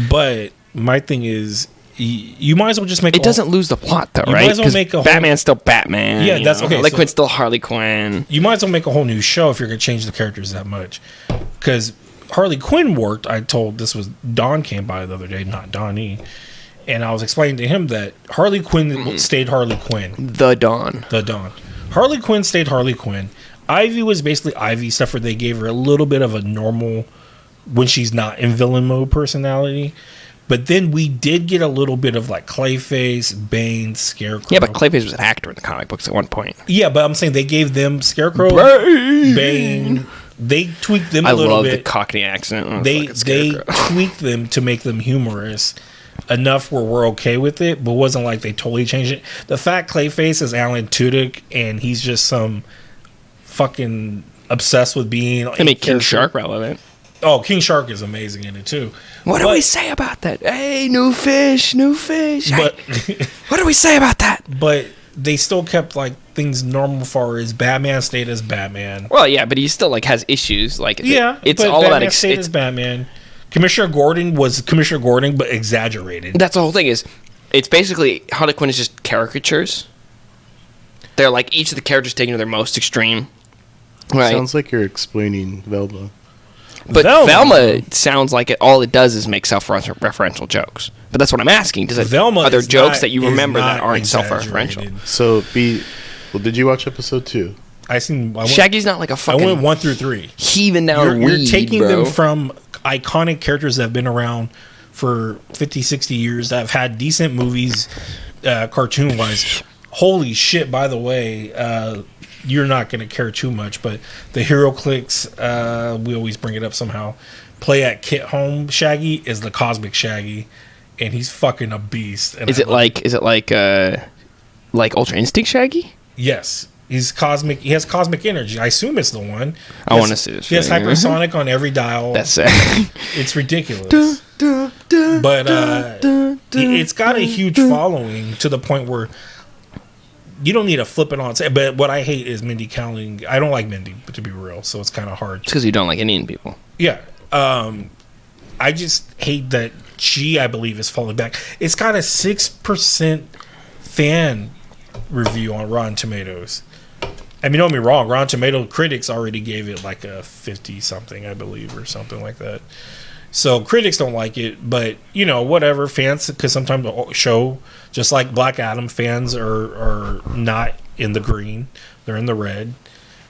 But my thing is, you might as well just make. It doesn't lose the plot though, right? You might as well make a Batman's still Batman. Yeah, that's okay. Harley Quinn's still Harley Quinn. You might as well make a whole new show if you're going to change the characters that much. Because Harley Quinn worked. I told this was Don came by the other day, not Donnie, and I was explaining to him that Harley Quinn stayed Harley Quinn. The Dawn. Harley Quinn stayed Harley Quinn. Ivy was basically Ivy, except for they gave her a little bit of a normal, when she's not in villain mode, personality. But then we did get a little bit of like Clayface, Bane, Scarecrow. Yeah, but Clayface was an actor in the comic books at one point. Yeah, but I'm saying they gave them Scarecrow, Bane. They tweaked them a little bit. I love the Cockney accent. They tweaked them to make them humorous enough where we're okay with it, but it wasn't like they totally changed it. The fact Clayface is Alan Tudyk and he's just some fucking obsessed with being. They make King Shark relevant. Oh, King Shark is amazing in it too. What do we say about that? Hey, new fish. But what do we say about that? But they still kept like things normal for as Batman stayed as Batman. Well, yeah, but he still like has issues. Like it's all Batman about stayed as Batman. Commissioner Gordon was Commissioner Gordon, but exaggerated. That's the whole thing. It's basically Harley Quinn is just caricatures. They're like each of the characters taken to their most extreme. Right. Sounds like you're explaining Velma. But Velma sounds like all it does is make self-referential jokes. But that's what I'm asking. Are there jokes that you remember that aren't self-referential? So, did you watch episode 2? Shaggy's not like a fucking... I went 1 through 3. Heaving down weed, You're taking them from iconic characters that have been around for 50, 60 years, that have had decent movies, cartoon-wise. Holy shit, by the way... you're not going to care too much, but the Hero Clicks, we always bring it up somehow. Play at Kit Home Shaggy is the Cosmic Shaggy, and he's fucking a beast. And is it like Ultra Instinct Shaggy? Yes, he's cosmic. He has cosmic energy. I assume it's the one. I want to see this. He has hypersonic on every dial. That's it. It's ridiculous. But it's got a huge following to the point where. You don't need to flip it on. But what I hate is Mindy Kaling. I don't like Mindy, to be real. So it's kind of hard. It's because you don't like Indian people. Yeah. I just hate that she, I believe, is falling back. It's got a 6% fan review on Rotten Tomatoes. I mean, don't get me wrong. Rotten Tomato critics already gave it like a 50-something, I believe, or something like that. So critics don't like it, but whatever, fans, because sometimes the show, just like Black Adam, fans are not in the green, they're in the red.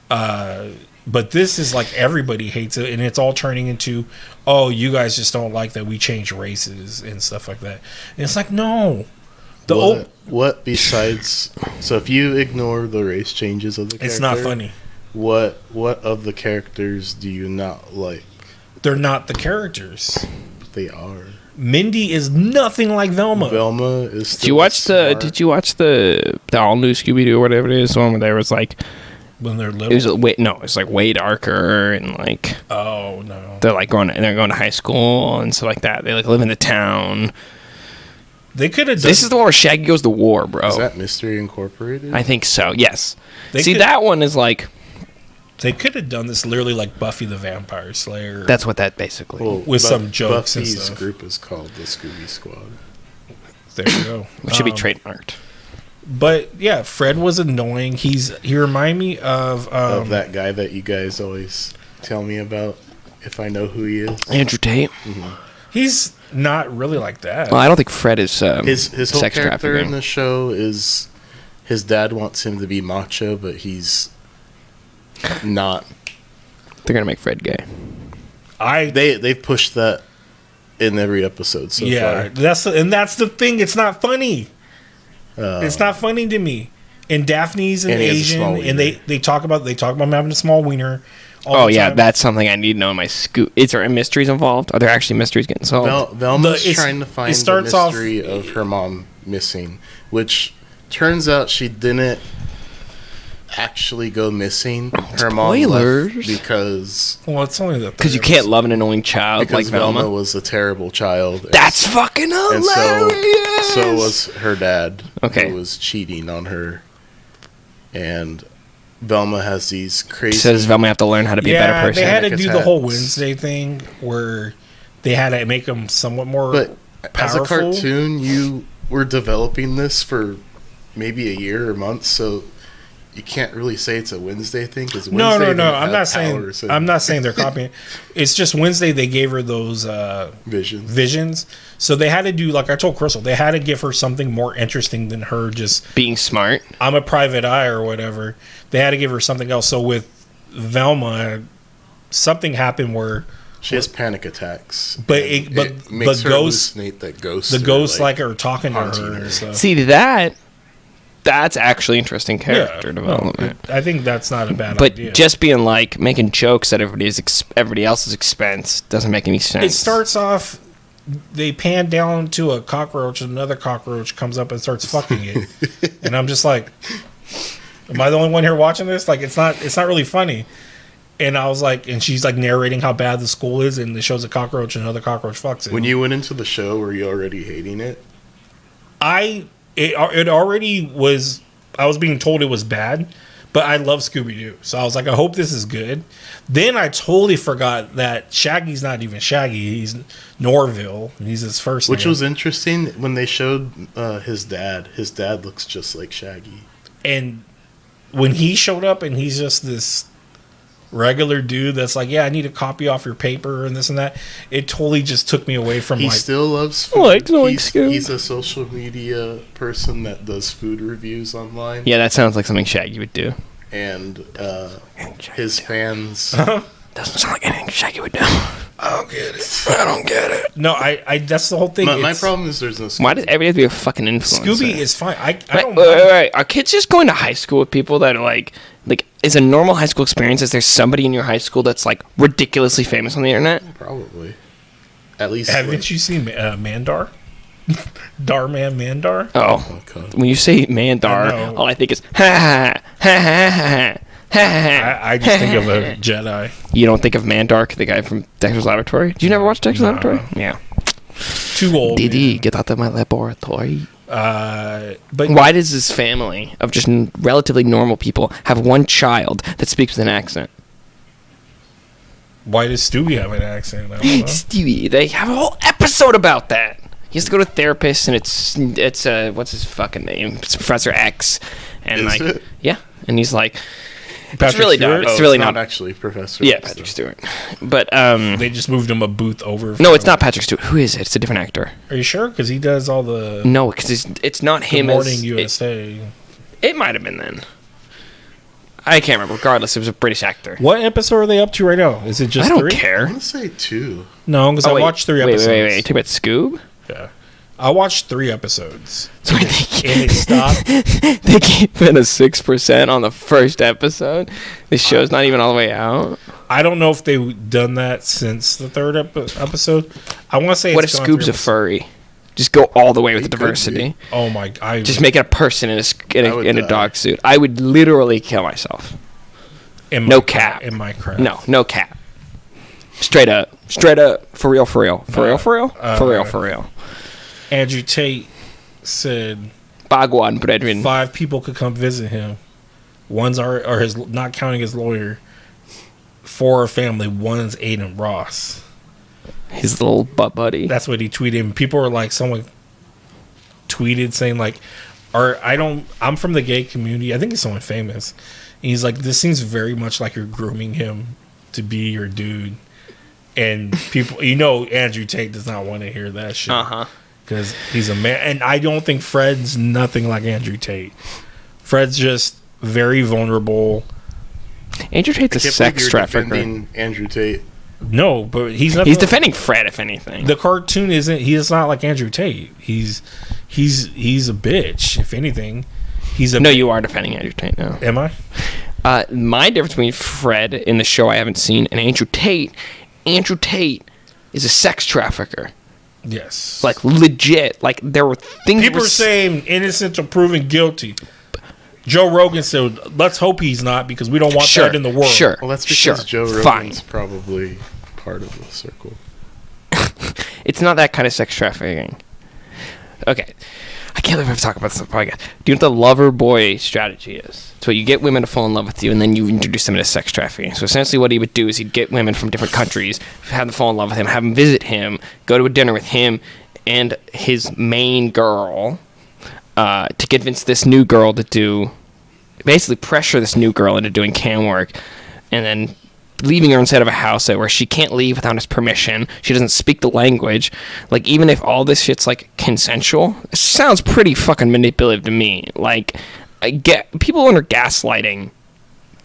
But this is like everybody hates it, and it's all turning into, oh, you guys just don't like that we change races and stuff like that. And it's like, no. What besides? So if you ignore the race changes of the character, it's not funny. What of the characters do you not like? They're not the characters. They are. Mindy is nothing like Velma. Velma is still Did you watch the all new Scooby Doo or whatever it is? The one where there was like when they're little. It's like way darker and like. Oh no. They're going to high school and stuff like that. They like live in the town. They could have. This is the one where Shaggy goes to war, bro. Is that Mystery Incorporated? I think so. Yes. That one is like. They could have done this literally like Buffy the Vampire Slayer. That's what that basically. Well, with some jokes Buffy's and stuff. Group is called the Scooby Squad. There you go. It should be trademarked. But yeah, Fred was annoying. He reminded me of that guy that you guys always tell me about. If I know who he is, Andrew Tate. Mm-hmm. He's not really like that. Well, I don't think Fred is. His whole sex character trafficking. in the show is his dad wants him to be macho, but he's not. They're gonna make Fred gay. They've pushed that in every episode so far. That's the thing. It's not funny. It's not funny to me. And Daphne's an Asian, and they talk about him having a small wiener. Oh yeah, that's something I need to know in my Scooby. Is there mysteries involved? Are there actually mysteries getting solved? Velma's trying to find the mystery of her mom missing, which turns out she didn't actually go missing. Her mom left because... Well, it's only the because you can't love an annoying child like Velma. Velma was a terrible child. That's fucking hilarious! And so was her dad, who was cheating on her. And Velma has these crazy... So does Velma have to learn how to be a better person? They had to do the whole Wednesday thing where they had to make them somewhat more powerful. As a cartoon, you were developing this for maybe a year or months, so you can't really say it's a Wednesday thing. No. I'm not saying they're copying. It's just Wednesday they gave her those visions. So they had to do, like I told Crystal, they had to give her something more interesting than her just being smart. I'm a private eye or whatever. They had to give her something else. So with Velma, something happened where she has panic attacks. But it makes her hallucinate that ghosts. The ghosts like are talking to her. And stuff. See that's actually interesting character development. I think that's not a bad idea. But just being like making jokes at everybody else's expense doesn't make any sense. It starts off, they pan down to a cockroach, and another cockroach comes up and starts fucking it, and I'm just like, am I the only one here watching this? Like, it's not really funny. And I was like, and she's like narrating how bad the school is, and it shows a cockroach and another cockroach fucks it. When you went into the show, were you already hating it? It already was. I was being told it was bad, but I love Scooby-Doo, so I was like, I hope this is good. Then I totally forgot that Shaggy's not even Shaggy; he's Norville. He's his first Which name. was interesting when they showed his dad. His dad looks just like Shaggy, and when he showed up, and he's just this regular dude that's like, yeah, I need a copy off your paper and this and that. It totally just took me away from. He still loves food. He's a social media person that does food reviews online. Yeah, that sounds like something Shaggy would do. And his fans doesn't sound like anything Shaggy would do. I don't get it. No, I that's the whole thing. My problem is there's no Scooby. Why does everybody have to be a fucking influencer? Scooby is fine. I don't. Wait. Are kids just going to high school with people that are like is a normal high school experience? Is there somebody in your high school that's like ridiculously famous on the internet? Probably. At least. Haven't you seen Mandar? Darman Mandar? Oh, when you say Mandar, all I think is ha ha ha ha ha. I just think of a Jedi. You don't think of Mandark, the guy from Dexter's Laboratory? Did you never watch Dexter's Laboratory? Yeah. Too old. Didi, get out of my laboratory. But why does this family of just relatively normal people have one child that speaks with an accent? Why does Stewie have an accent? I don't know. Stewie, they have a whole episode about that. He has to go to a therapist, and it's what's his fucking name? It's Professor X, and yeah, and he's like, it's really not. It's really not actually Professor. Yeah, Patrick Stewart. But they just moved him a booth over. No, it's not Patrick Stewart. Who is it? It's a different actor. Are you sure? Because he does all the. No, because it's not him. Morning USA. It might have been then. I can't remember. Regardless, it was a British actor. What episode are they up to right now? Is it just 3? I don't care. I want to say 2. No, because I watched 3 episodes. Wait. You talking about Scoob? Yeah. I watched 3 episodes. So and it stopped. They gave it a 6% on the first episode. The show's not even all the way out. I don't know if they've done that since the 3rd episode. I want to say. What if Scoob's a furry? Just go all the way with the diversity. Oh my god! Just make it a person in a dog suit. I would literally kill myself. No cap. In my crap. No cap. Straight up, for real. Andrew Tate said, "Bagwan brethren." 5 people could come visit him. One's or his, not counting his lawyer. 4 are family. One's Aiden Ross. His little butt buddy. That's what he tweeted. And people were like, someone tweeted saying like, I'm from the gay community. I think it's someone famous. And he's like, this seems very much like you're grooming him to be your dude. And people, Andrew Tate does not want to hear that shit. Because he's a man. And I don't think Fred's nothing like Andrew Tate. Fred's just very vulnerable. Andrew Tate's a sex trafficker. Andrew Tate. No, but he's not. He's defending Fred, if anything. The cartoon isn't. He is not like Andrew Tate. He's a bitch. If anything, he's a. No, you are defending Andrew Tate now. Am I? My difference between Fred in the show I haven't seen and Andrew Tate is a sex trafficker. Yes. Like legit. Like there were things. People are saying innocent until proven guilty. Joe Rogan said, "Let's hope he's not because we don't want that in the world." Sure. Well, that's because Joe Rogan's probably part of the circle. It's not that kind of sex trafficking. Okay. I can't believe I've talked about this on the podcast. Do you know what the lover boy strategy is? So you get women to fall in love with you, and then you introduce them to sex trafficking. So essentially what he would do is he'd get women from different countries, have them fall in love with him, have them visit him, go to a dinner with him and his main girl to convince this new girl to do... basically pressure this new girl into doing cam work, and then leaving her inside of a house where she can't leave without his permission. She doesn't speak the language. Like, even if all this shit's, like, consensual, it sounds pretty fucking manipulative to me. Like, I get people under gaslighting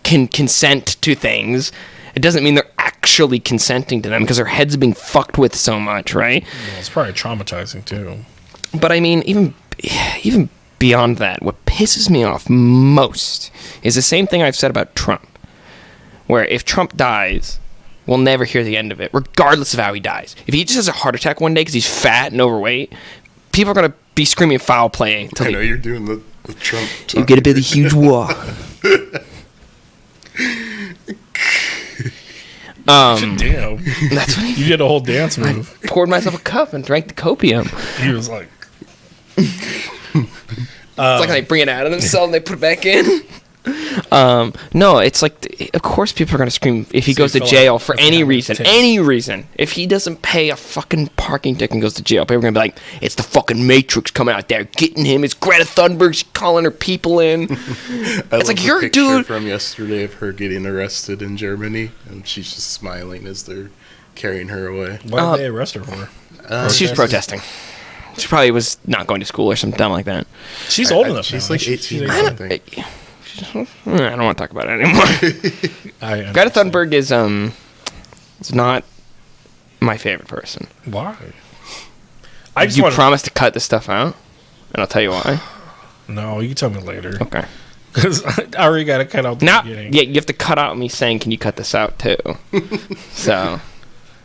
can consent to things. It doesn't mean they're actually consenting to them because their head's being fucked with so much, right? Yeah, it's probably traumatizing, too. But, I mean, even beyond that, what pisses me off most is the same thing I've said about Trump. Where if Trump dies, we'll never hear the end of it, regardless of how he dies. If he just has a heart attack one day because he's fat and overweight, people are going to be screaming foul play. I know you're doing the Trump. You get a bit of huge war. Damn. That's what You did a whole dance move. I poured myself a cup and drank the copium. He was like... It's like they bring it out of themselves and they put it back in. No, it's like, of course people are going to scream if he goes to jail for any reason. If he doesn't pay a fucking parking ticket and goes to jail, people are going to be like, it's the fucking Matrix coming out there getting him. It's Greta Thunberg. She's calling her people in. It's like, you're a dude. From yesterday of her getting arrested in Germany, and she's just smiling as they're carrying her away. What did they arrest her for? She was protesting. She probably was not going to school or something dumb like that. She's old enough. She's now. like 18 or something. I don't want to talk about it anymore. Greta Thunberg is not my favorite person. Why? You promised to cut this stuff out, and I'll tell you why. No, you can tell me later. Okay. Because I already got to cut out the beginning. Yeah, you have to cut out me saying, "Can you cut this out too?" So,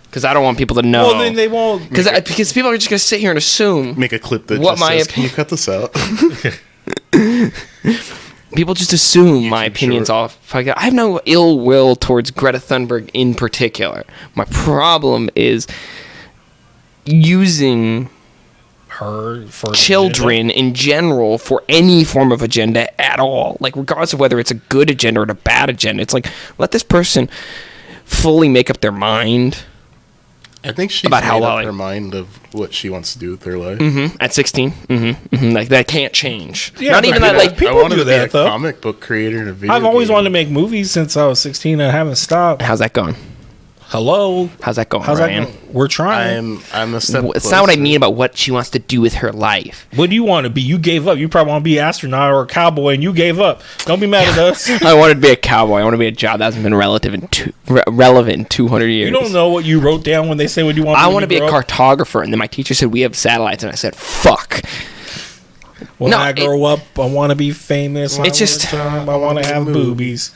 because I don't want people to know. Well, then they won't. Because people are just gonna sit here and assume. Make a clip that just says, "Can you cut this out?" People just assume my opinion's off. I have no ill will towards Greta Thunberg in particular. My problem is using her for children in general for any form of agenda at all. Like, regardless of whether it's a good agenda or a bad agenda. It's like, let this person fully make up their mind. I think she's made up her mind of what she wants to do with her life. Mm-hmm. At 16. Like, that can't change. Yeah, not even that, like... People I wanted to be a comic book creator and a video I've always game. wanted to make movies since I was 16 and I haven't stopped. How's that going? Hello? How's that going, How's Ryan? that going? We're trying. I'm a step It's not what I mean about what she wants to do with her life. What do you want to be? You gave up. You probably want to be an astronaut or a cowboy, and you gave up. Don't be mad at us. I wanted to be a cowboy. I want to be a job that hasn't been relevant in 200 years. You don't know what you wrote down when they say what you want to be. I want to be a cartographer, and then my teacher said, we have satellites, and I said, fuck. When I grow up, I want to be famous. It's just... I want to have boobies.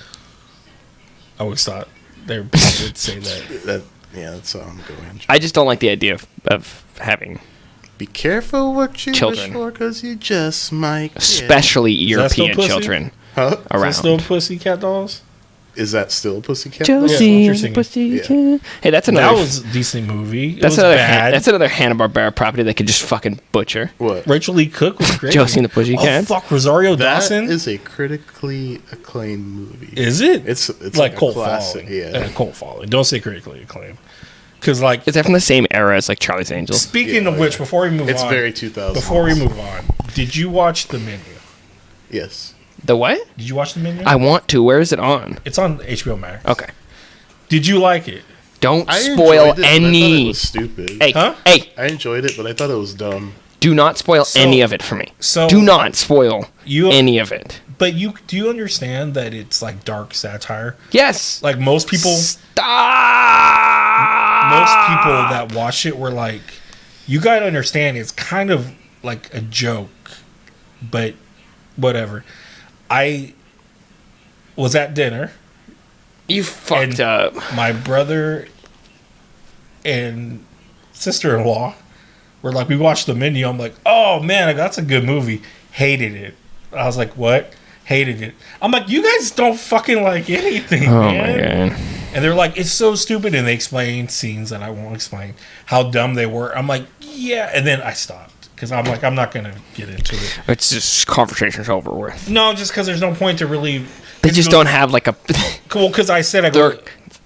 I always thought they would say that. Yeah, that's how I'm going. I just don't like the idea of having... Be careful what you children. wish for, because you just might get. Especially European children. Huh? Around. Is that still Pussycat Dolls? Is that still Pussycat? Josie and the Pussycat. Yeah. Hey, that's another... That was a decent movie. That's another Hanna-Barbera property they could just fucking butcher. What? Rachel Lee Cook was great. Josie and the Pussycat. Oh, fuck. Rosario Dawson? That is a critically acclaimed movie. Is it? It's like Cold Falling. Yeah. Cold Falling. Don't say critically acclaimed. Because, like... Is that from the same era as, like, Charlie's Angels? Speaking of which, before we move on... It's very 2000. Before we move on, did you watch The Menu? Yes. The what? Did you watch The Menu? I want to. Where is it on? It's on HBO Max. Okay. Did you like it? Don't I spoil enjoyed it, any... But I thought it was stupid. Hey, Huh? hey. I enjoyed it, but I thought it was dumb. Do not spoil any of it for me. So do not spoil any of it. But do you understand that it's like dark satire? Yes. Like most people... Stop! most people that watch it were like, you gotta understand, it's kind of like a joke, but whatever. I was at dinner. You fucked up. My brother and sister-in-law were like, we watched the menu. I'm like, oh man, that's a good movie. Hated it. I was like, what? Hated it. I'm like, you guys don't fucking like anything, man. My God. And they're like, it's so stupid. And they explain scenes that I won't explain, how dumb they were. I'm like, yeah. And then I stopped because I'm like, I'm not going to get into it. It's just conversation's over with. No, just because there's no point to really. They just don't have like a. Cool, because I said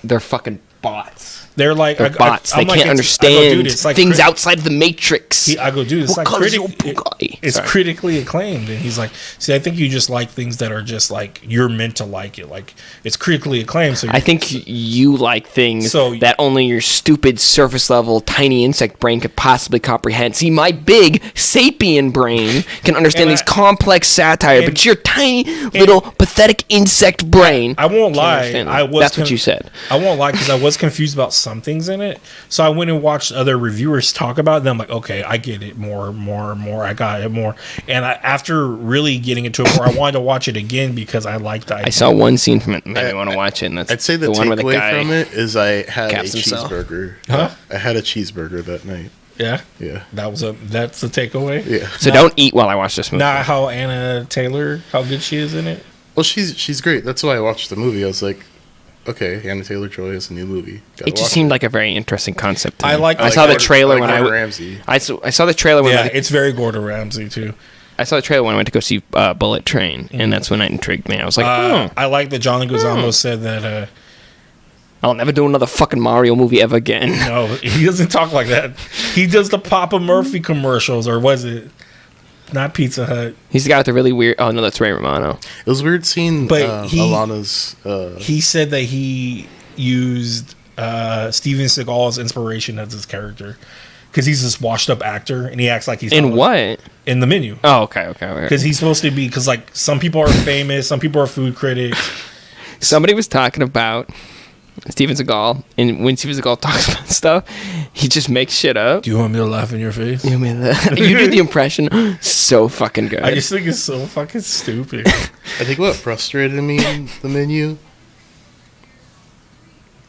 they're fucking bots. They're like bots. They can't understand things outside of the matrix. I go, dude, it's like it's critically acclaimed. And he's like, see, I think you just like things that are just like you're meant to like it. Like it's critically acclaimed. So I think you like things that only your stupid surface level tiny insect brain could possibly comprehend. See, my big sapien brain can understand these complex satire, but your tiny little pathetic insect brain. I won't lie. That's what you said. I won't lie because I was confused about some things in it. So I went and watched other reviewers talk about it. And I'm like, okay, I get it more. I got it more. And after really getting into it more, I wanted to watch it again because I liked the idea. I saw one scene from it and made me want to watch it. And that's I'd say the one takeaway from it is I had a himself. cheeseburger. Huh? I had a cheeseburger that night. Yeah? Yeah. That's the takeaway? Yeah. So don't eat while I watch this movie. Not how Anna Taylor, how good she is in it? Well, she's great. That's why I watched the movie. I was like, okay, Anna Taylor-Joy has a new movie. It just seemed like a very interesting concept to me. I saw the trailer when Ramsay. I saw the trailer when it's very Gordon Ramsay too. I saw the trailer when I went to go see Bullet Train, and that's when it intrigued me. I was like, I like that John Leguizamo said that I'll never do another fucking Mario movie ever again. No, he doesn't talk like that. He does the Papa Murphy commercials, or was it not Pizza Hut? He's the guy with the really weird. Oh no, that's Ray Romano. It was weird seeing Alana's. He said that he used Steven Seagal as inspiration as his character because he's this washed up actor and he acts like he's in what in the menu. Oh, okay. Because he's supposed to be like some people are famous, some people are food critics. Somebody was talking about Steven Seagal, and when Steven Seagal talks about stuff, he just makes shit up. Do you want me to laugh in your face? You mean that? You do the impression so fucking good. I just think it's so fucking stupid. I think what frustrated me in the menu.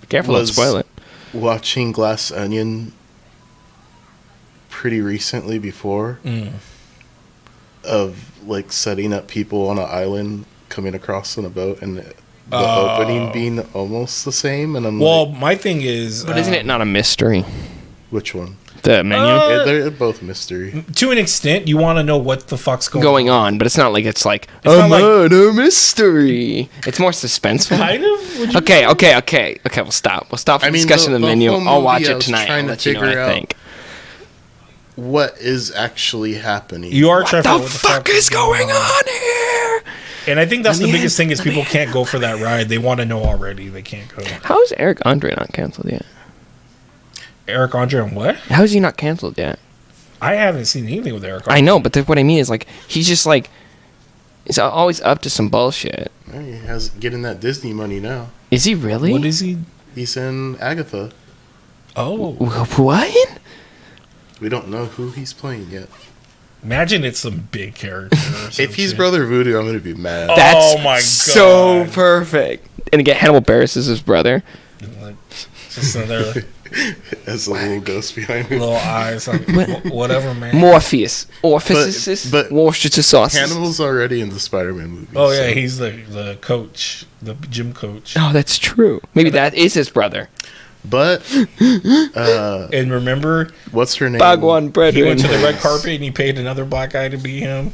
Be careful, don't spoil it. Watching Glass Onion pretty recently before of like setting up people on an island coming across on a boat and the opening being almost the same, and my thing is, but isn't it not a mystery? Which one? The menu. They're both mystery to an extent. You want to know what the fuck's going on, but it's not like it's like a murder mystery. It's more suspenseful. Kind of. Okay. We'll stop. Discussing the menu. I'll watch it tonight. Trying I'll to let you know what I think. What is actually happening? You are trying to what the fuck is going on here? And I think that's the biggest thing is people can't go for that ride. They want to know already. They can't go. How is Eric Andre not canceled yet? Eric Andre on what? How is he not canceled yet? I haven't seen anything with Eric Andre. I know, but what I mean is like he's just like he's always up to some bullshit. He has getting that Disney money now. Is he really? What is he? He's in Agatha. Oh, what? We don't know who he's playing yet. Imagine it's some big character. If he's Brother Voodoo, I'm going to be mad. That's my God. So perfect. And again, Hannibal Buress is his brother. Just another as a little ghost behind me. Little eyes. Like, whatever, man. Morpheus. Orpheus. But Worcestershire sauce. Hannibal's already in the Spider-Man movie. Oh, yeah. He's the coach. The gym coach. Oh, that's true. Maybe that is his brother. But and remember, what's her name? Bhagwan Brethren. He went to the red carpet and he paid another black guy to be him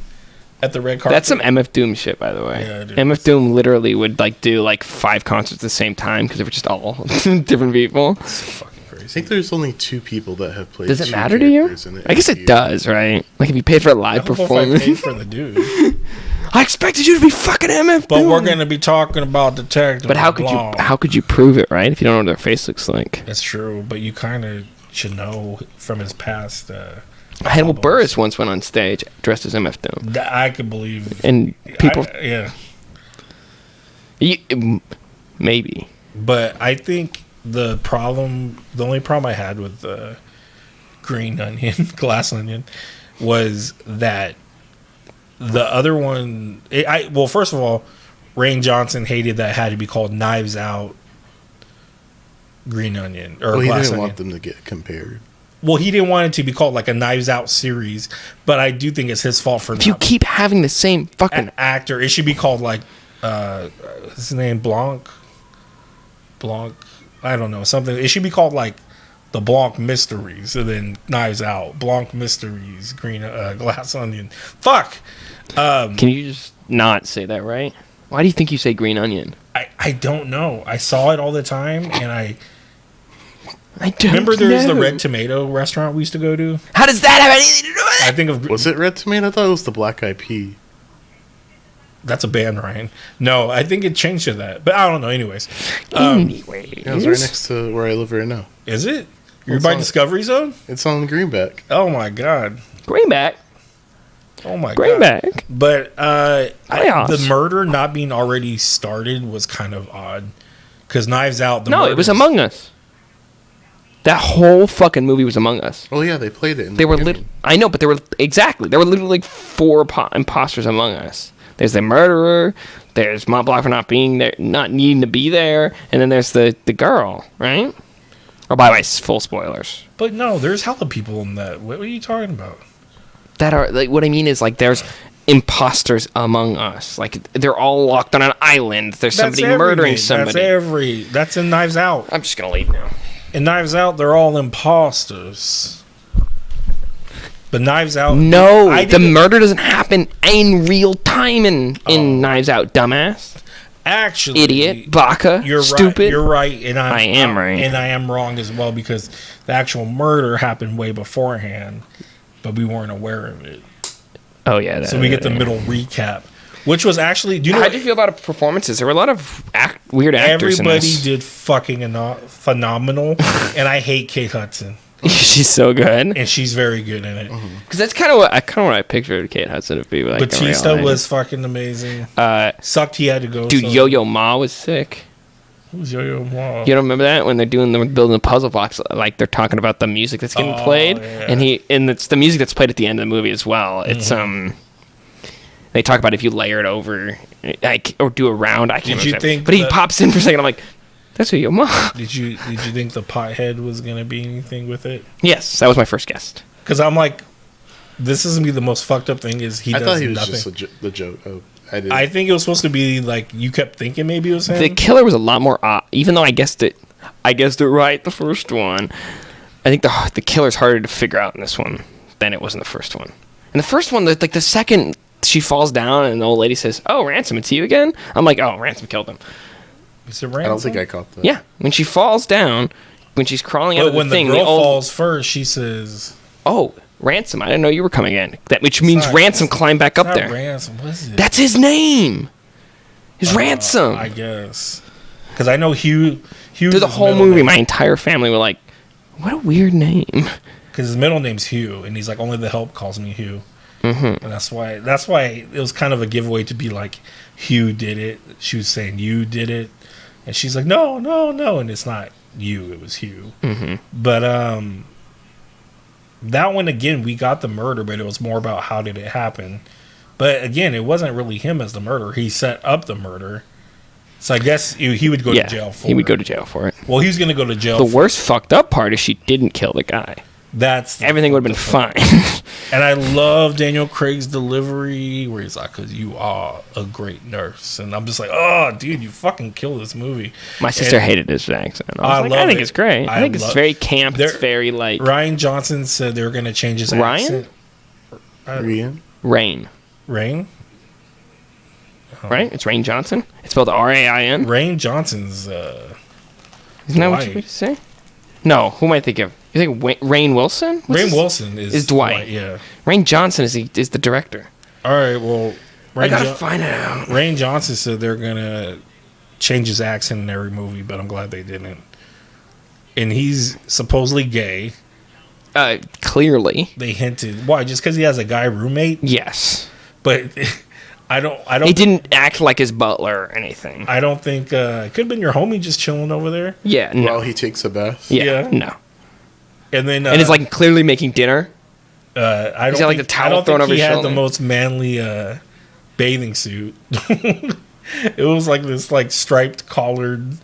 at the red carpet. That's some MF Doom shit, by the way. Yeah, dude. MF Doom literally would do 5 concerts at the same time because they were just all different people. That's so fucking crazy. I think there's only 2 people that have played. Does it matter to you? I guess it does, right? Like if you paid for a live performance. I paid for the dude. I expected you to be fucking MF But Doom. we're gonna be talking about Detective. But how could you prove it, right? If you don't know what their face looks like. That's true, but you kind of should know from his past. Hannibal Buress once went on stage dressed as MF Doom. I could believe. And people, yeah. Maybe. But I think the only problem I had with the green onion, glass onion, was that the other one. Well, first of all, Rain Johnson hated that it had to be called Knives Out Green Onion or Well, he Glass didn't Onion. want them to get compared. Well, he didn't want it to be called like a Knives Out series, but I do think it's his fault for If you keep having the same fucking an actor. It should be called like his name Blanc. I don't know, something. It should be called like the Blanc Mysteries, and then Knives Out, Blanc Mysteries, Green Glass Onion. Fuck. Can you just not say that, right? Why do you think you say green onion? I don't know. I saw it all the time, and I don't remember there's know. the Red Tomato restaurant we used to go to. How does that have anything to do with it? I think of Was it Red Tomato? I thought it was the Black Eyed Pea. that's a band, Ryan. No, I think it changed to that, but I don't know. Anyways, Anyways. Yeah, it was right next to where I live right now. is it? You're It's by on- Discovery Zone? It's on Greenback. Oh my god. Greenback. Oh my god. Greenback. But Playoffs. the murder not being already started was kind of odd. Because Knives Out, No, it was Among Us. That whole fucking movie was Among Us. Oh yeah, they played it. They were I know, but there were literally like 4 imposters Among Us. There's the murderer. There's Mont Blanc for not being there, not needing to be there, and then there's the girl, right? Oh, by the way, full spoilers. But no, there's hella people in that. What are you talking about? That are like what I mean is like there's imposters among us. Like they're all locked on an island. There's somebody murdering somebody. That's in Knives Out. I'm just gonna leave now. In Knives Out, they're all imposters. But Knives Out. No, I the didn't- murder doesn't happen in real time in Knives Out, dumbass, Actually, idiot, baka, You're stupid. right. You're right, and I am right. and I am wrong as well because the actual murder happened way beforehand, but we weren't aware of it. Oh yeah. So we get the middle recap, which was actually. Do you know? How did you feel about performances? There were a lot of weird actors. Everybody in this. did fucking phenomenal, and I hate Kate Hudson, She's so good. and she's very good in it. Because that's kind of what I pictured Kate Hudson to be like. Batista was fucking amazing. Sucked he had to go. Dude, so- Yo-Yo Ma was sick. Who's Yo-Yo Ma? You don't remember that when they're building the puzzle box? Like they're talking about the music that's getting played, yeah. and it's the music that's played at the end of the movie as well. It's They talk about if you layer it over, or do a round. I can't Did you remember. think But he that- pops in for a second. I'm like, that's Yo-Yo Ma. Did you think the pothead was gonna be anything with it? Yes, that was my first guess. Because I'm like, this is gonna be the most fucked up thing is he I does thought he was nothing. just the joke. Oh, I did. I think it was supposed to be like you kept thinking maybe it was him. The killer was a lot more even though I guessed it right the first one. I think the killer's harder to figure out in this one than it was in the first one. In the first one, like the second she falls down and the old lady says, "Oh, Ransom, it's you again." I'm like, "Oh, Ransom killed him." Is it I don't Ransom? think I caught that. Yeah, when she falls down, when she's crawling out But of the when thing, the girl old, falls first, she says, "Oh, Ransom, I didn't know you were coming in." Which means not- Ransom climbed back up "Not there. Ransom, what is it?" That's his name. His Ransom. I guess. Because I know Hugh. Through the whole movie, my entire family were like, "What a weird name." Because his middle name's Hugh, and he's like, only the help calls me Hugh. Mm-hmm. And that's why it was kind of a giveaway to be like, Hugh did it. She was saying you did it, and she's like, no, and it's not you, it was Hugh. Mm-hmm. But that one again, we got the murder, but it was more about how did it happen. But again, it wasn't really him as the murderer. He set up the murder. So I guess he would go to jail for it. He would go to jail for it. Well, he was going to go to jail. The worst fucked up part is she didn't kill the guy. Everything would have been fine. And I love Daniel Craig's delivery where he's like, "Cause you are a great nurse," and I'm just like, "Oh, dude, you fucking killed this movie." My sister hated his accent. I love think it. it's great. I think it's very camp. It's very like Ryan Johnson said they were going to change his Ryan? accent. Rain. Rain. Right? It's Rain Johnson. It's spelled R-A-I-N. Rain Johnson's. Isn't that what you're going to say? No. Who am I thinking of? You think Rain Wilson? Rain Wilson is Dwight. Yeah. Rain Johnson is the director. All right. Well, I gotta find it out. Rain Johnson said they're gonna change his accent in every movie, but I'm glad they didn't. And he's supposedly gay. Clearly. They hinted. Why? Just because he has a guy roommate? Yes. But I don't. He didn't act like his butler or anything. I don't think it could have been your homie just chilling over there. Yeah, no. While he takes a bath. Yeah, no. And then And it's like clearly making dinner. I don't got, like, think, the towel I don't thrown think over he his had shoulder. the most manly bathing suit. It was like this like striped collared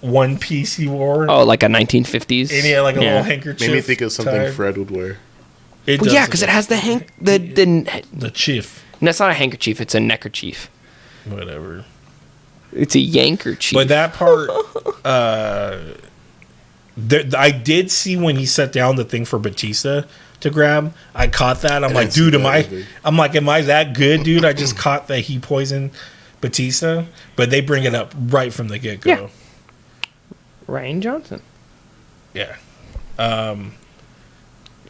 one piece he wore. Oh, like a 1950s. And he had like a little handkerchief. Made me think of something tied. Fred would wear. It Well, does yeah, look because it like- has the chief. No, it's not a handkerchief. It's a neckerchief. Whatever. It's a yankerchief. But that part, I did see when he set down the thing for Batista to grab. I caught that. I'm like, dude, am I that good, dude? I just caught that he poisoned Batista. But they bring it up right from the get go. Yeah. Ryan Johnson. Yeah.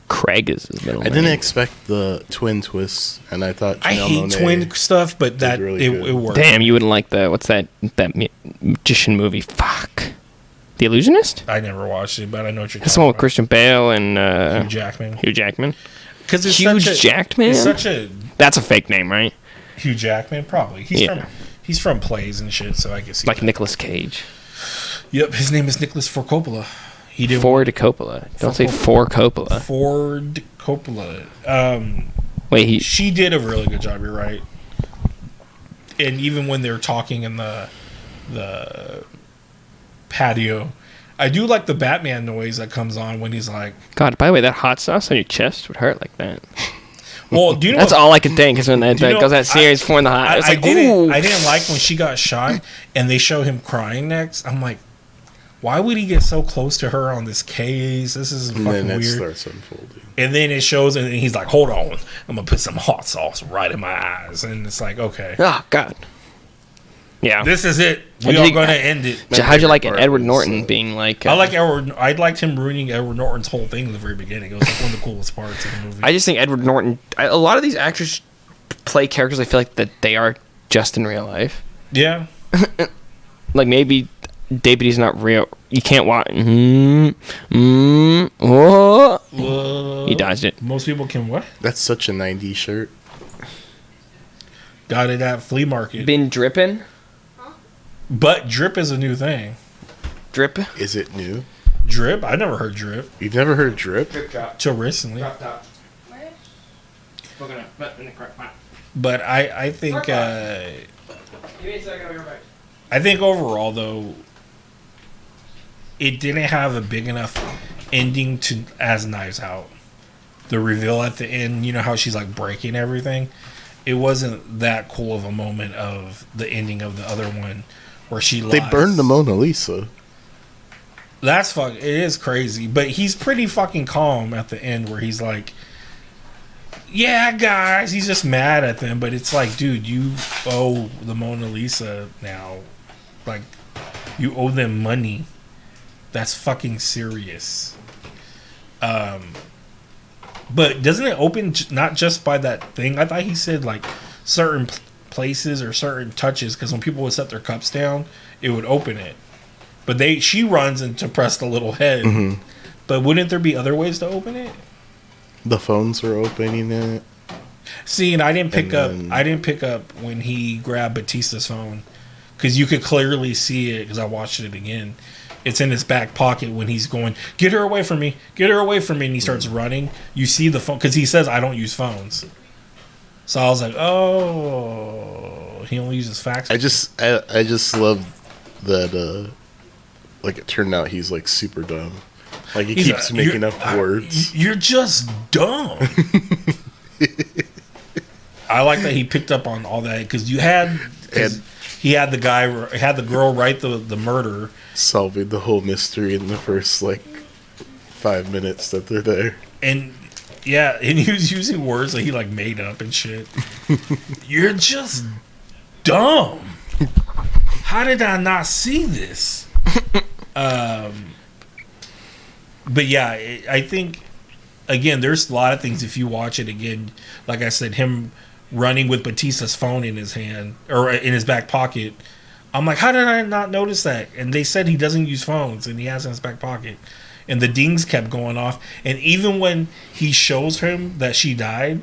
Craig is his middle I name. didn't expect the twin twists, and I thought I Janelle hate Monáe twin stuff, but that really it good. works. Damn, you wouldn't like what's that magician movie? Fuck. The Illusionist? I never watched it, but I know what you're That's the talking one with about. Christian Bale and Hugh Jackman. Hugh Jackman. Because it's Huge such a, Jackman? It's such a That's a fake name, right? Hugh Jackman, probably. He's from plays and shit, so I can see. Like that. Nicolas Cage. Yep, his name is Nicholas Ford Coppola. He did Ford Coppola. Don't say for Coppola. Ford Coppola. Wait, She did a really good job. You're right. And even when they're talking in the patio, I do like the Batman noise that comes on when he's like, God, by the way, that hot sauce on your chest would hurt like that. "Well, do you know?" That's all I could think is when that Do you know, goes that series for in the hot. It's I like, didn't. ooh. I didn't like when she got shot and they show him crying next. I'm like, why would he get so close to her on this case? This is and fucking then it weird. starts unfolding. And then it shows, and he's like, "Hold on, I'm gonna put some hot sauce right in my eyes." And it's like, okay, Oh, God. Yeah. this is it. How'd We you are think- gonna end it. How'd you like it? part Edward was, Norton being like. I like Edward. I liked him ruining Edward Norton's whole thing in the very beginning. It was like one of the coolest parts of the movie. I just think Edward Norton. A lot of these actors play characters I feel like that they are just in real life. Yeah, Like maybe Deputy's not real. You can't watch. He dodged it. most people can what? That's such a 90s shirt. Got it at flea market. Been dripping. But drip is a new thing. Drip. Is it new? Drip? I never heard drip You've never heard drip? Drip drop. till recently. Top. But I think I think overall though, it didn't have a big enough ending to as Knives Out. The reveal at the end, you know how she's like breaking everything. It wasn't that cool of a moment of the ending of the other one where she lies. They burned the Mona Lisa. That's fuck. It is crazy, but he's pretty fucking calm at the end where he's like, "Yeah, guys," he's just mad at them. But it's like, dude, you owe the Mona Lisa now. Like, you owe them money. That's fucking serious. But doesn't it open not just by that thing? I thought he said like certain places or certain touches because when people would set their cups down, it would open it. But she runs and to press the little head. Mm-hmm. But wouldn't there be other ways to open it? The phones were opening it. See, and I didn't pick up. then- I didn't pick up when he grabbed Batista's phone because you could clearly see it because I watched it again. It's in his back pocket when he's going, "Get her away from me! Get her away from me!" And he starts running. You see the phone because he says, "I don't use phones." So I was like, "Oh, he only uses fax." I just love that. Like it turned out he's like super dumb. Like he keeps making up words. You're just dumb. I like that he picked up on all that because he had the girl write the murder. Solving the whole mystery in the first like 5 minutes that they're there. And yeah, and he was using words that he like made up and shit. You're just dumb. How did I not see this? But yeah, I think again, there's a lot of things if you watch it again. Like I said, him running with Batista's phone in his hand or in his back pocket. I'm like, how did I not notice that? And they said he doesn't use phones and he has it in his back pocket. And the dings kept going off. And even when he shows him that she died,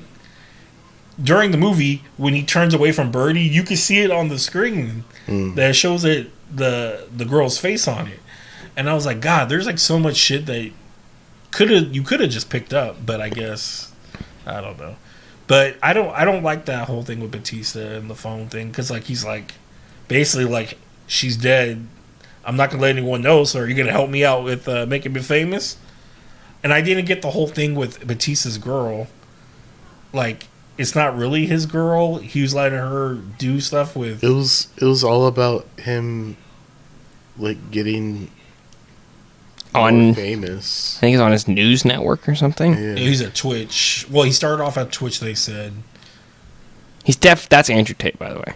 during the movie, when he turns away from Birdie, you can see it on the screen that shows it the girl's face on it. And I was like, God, there's like so much shit that you could have just picked up, but I guess I don't know. But I don't like that whole thing with Batista and the phone thing, because like he's like basically like, she's dead. I'm not gonna let anyone know. So are you gonna help me out with making me famous? And I didn't get the whole thing with Batista's girl. Like, it's not really his girl. He was letting her do stuff with. It was all about him, like, getting on famous. I think he's on his news network or something. Yeah, he's at Twitch. Well, he started off at Twitch, they said. He's that's Andrew Tate, by the way.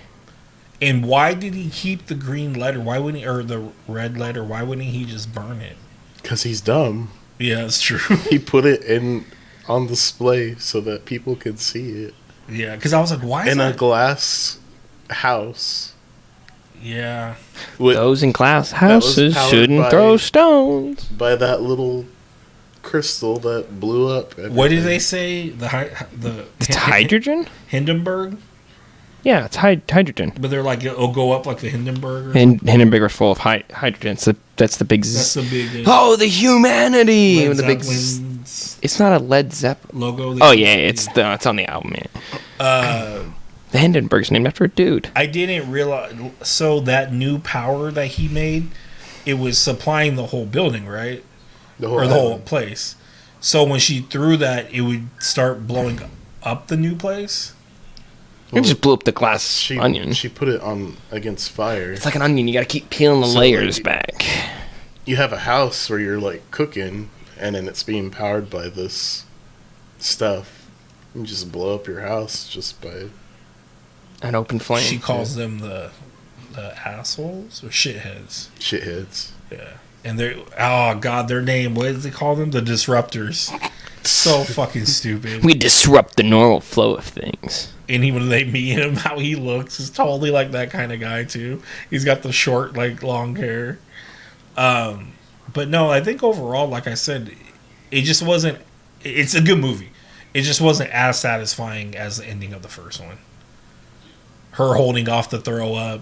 And why did he keep the green letter? Why wouldn't he, or the red letter? Why wouldn't he just burn it? Because he's dumb. Yeah, that's true. He put it on display so that people could see it. Yeah, because I was like, why is in that? a glass house? Yeah. Those in glass houses shouldn't throw stones. By that little crystal that blew up. Everything. What did they say? It's hydrogen? Hindenburg? Yeah, it's hydrogen. But they're like, it'll go up like the Hindenburg? Hindenburg was full of hydrogen. So that's the big... That's the big... the humanity! Led the big... It's not a Led Zeppelin logo. Oh, yeah, it's on the album, yeah. The Hindenburg's named after a dude. I didn't realize... So that new power that he made, it was supplying the whole building, right? The whole place. So when she threw that, it would start blowing up the new place? It just blew up the glass onion. She put it on against fire. It's like an onion. You got to keep peeling the layers back. You have a house where you're like cooking, and then it's being powered by this stuff. You just blow up your house just by an open flame. She calls them the assholes or shitheads. Shitheads. Yeah, and they're their name. What does they call them? The disruptors. So fucking stupid. We disrupt the normal flow of things. And even when they meet him, how he looks is totally like that kind of guy too. He's got the short, like long hair. But no, I think overall, like I said, it just wasn't. It's a good movie. It just wasn't as satisfying as the ending of the first one. Her holding off the throw up,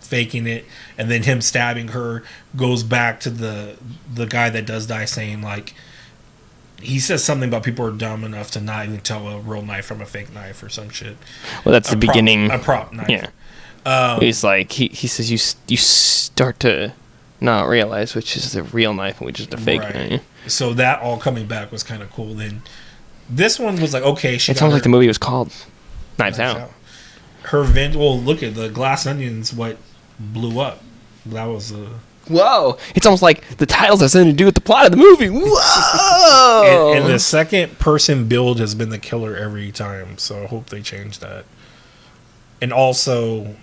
faking it, and then him stabbing her goes back to the guy that does die, saying like. He says something about people are dumb enough to not even tell a real knife from a fake knife or some shit. Well, that's the beginning. A prop knife. Yeah. He's like, he says you start to not realize which is the real knife and which is the fake knife. So that all coming back was kind of cool. Then this one was like, okay. It sounds like the movie was called Knives Out. Her well, look at the glass onions. What blew up? That was Whoa! It's almost like the titles have something to do with the plot of the movie. Whoa! and the second person build has been the killer every time, so I hope they change that. And also,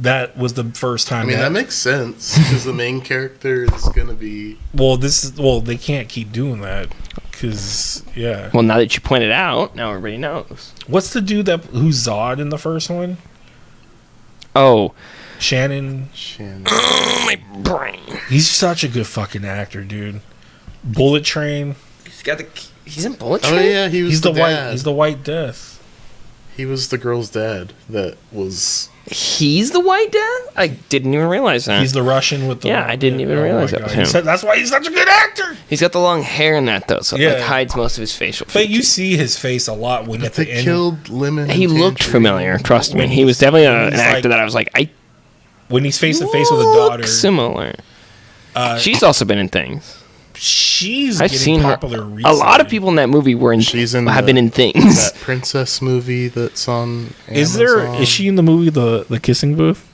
that was the first time. I mean, that makes sense because the main character is gonna be. Well, they can't keep doing that because Well, now that you point it out, now everybody knows. What's the dude who's Zod in the first one? Oh. Shannon. Oh, my brain. He's such a good fucking actor, dude. Bullet Train. He's in Bullet Train? Oh yeah, he's the dad. He's the White Death. He was the girl's dad that was... He's the White Dad? I didn't even realize that. He's the Russian with the... Yeah, I didn't even realize that was him. That's why he's such a good actor! He's got the long hair in that, though, so it hides most of his facial features. But you see his face a lot when at the end... killed Lemon. He looked familiar, trust me. He was definitely an actor that I was like, when he's face to face with a daughter... similar. She's also been in things. I've seen popular her. Recently. A lot of people in that movie have been in things. That princess movie that's on Amazon. Is she in the movie The Kissing Booth?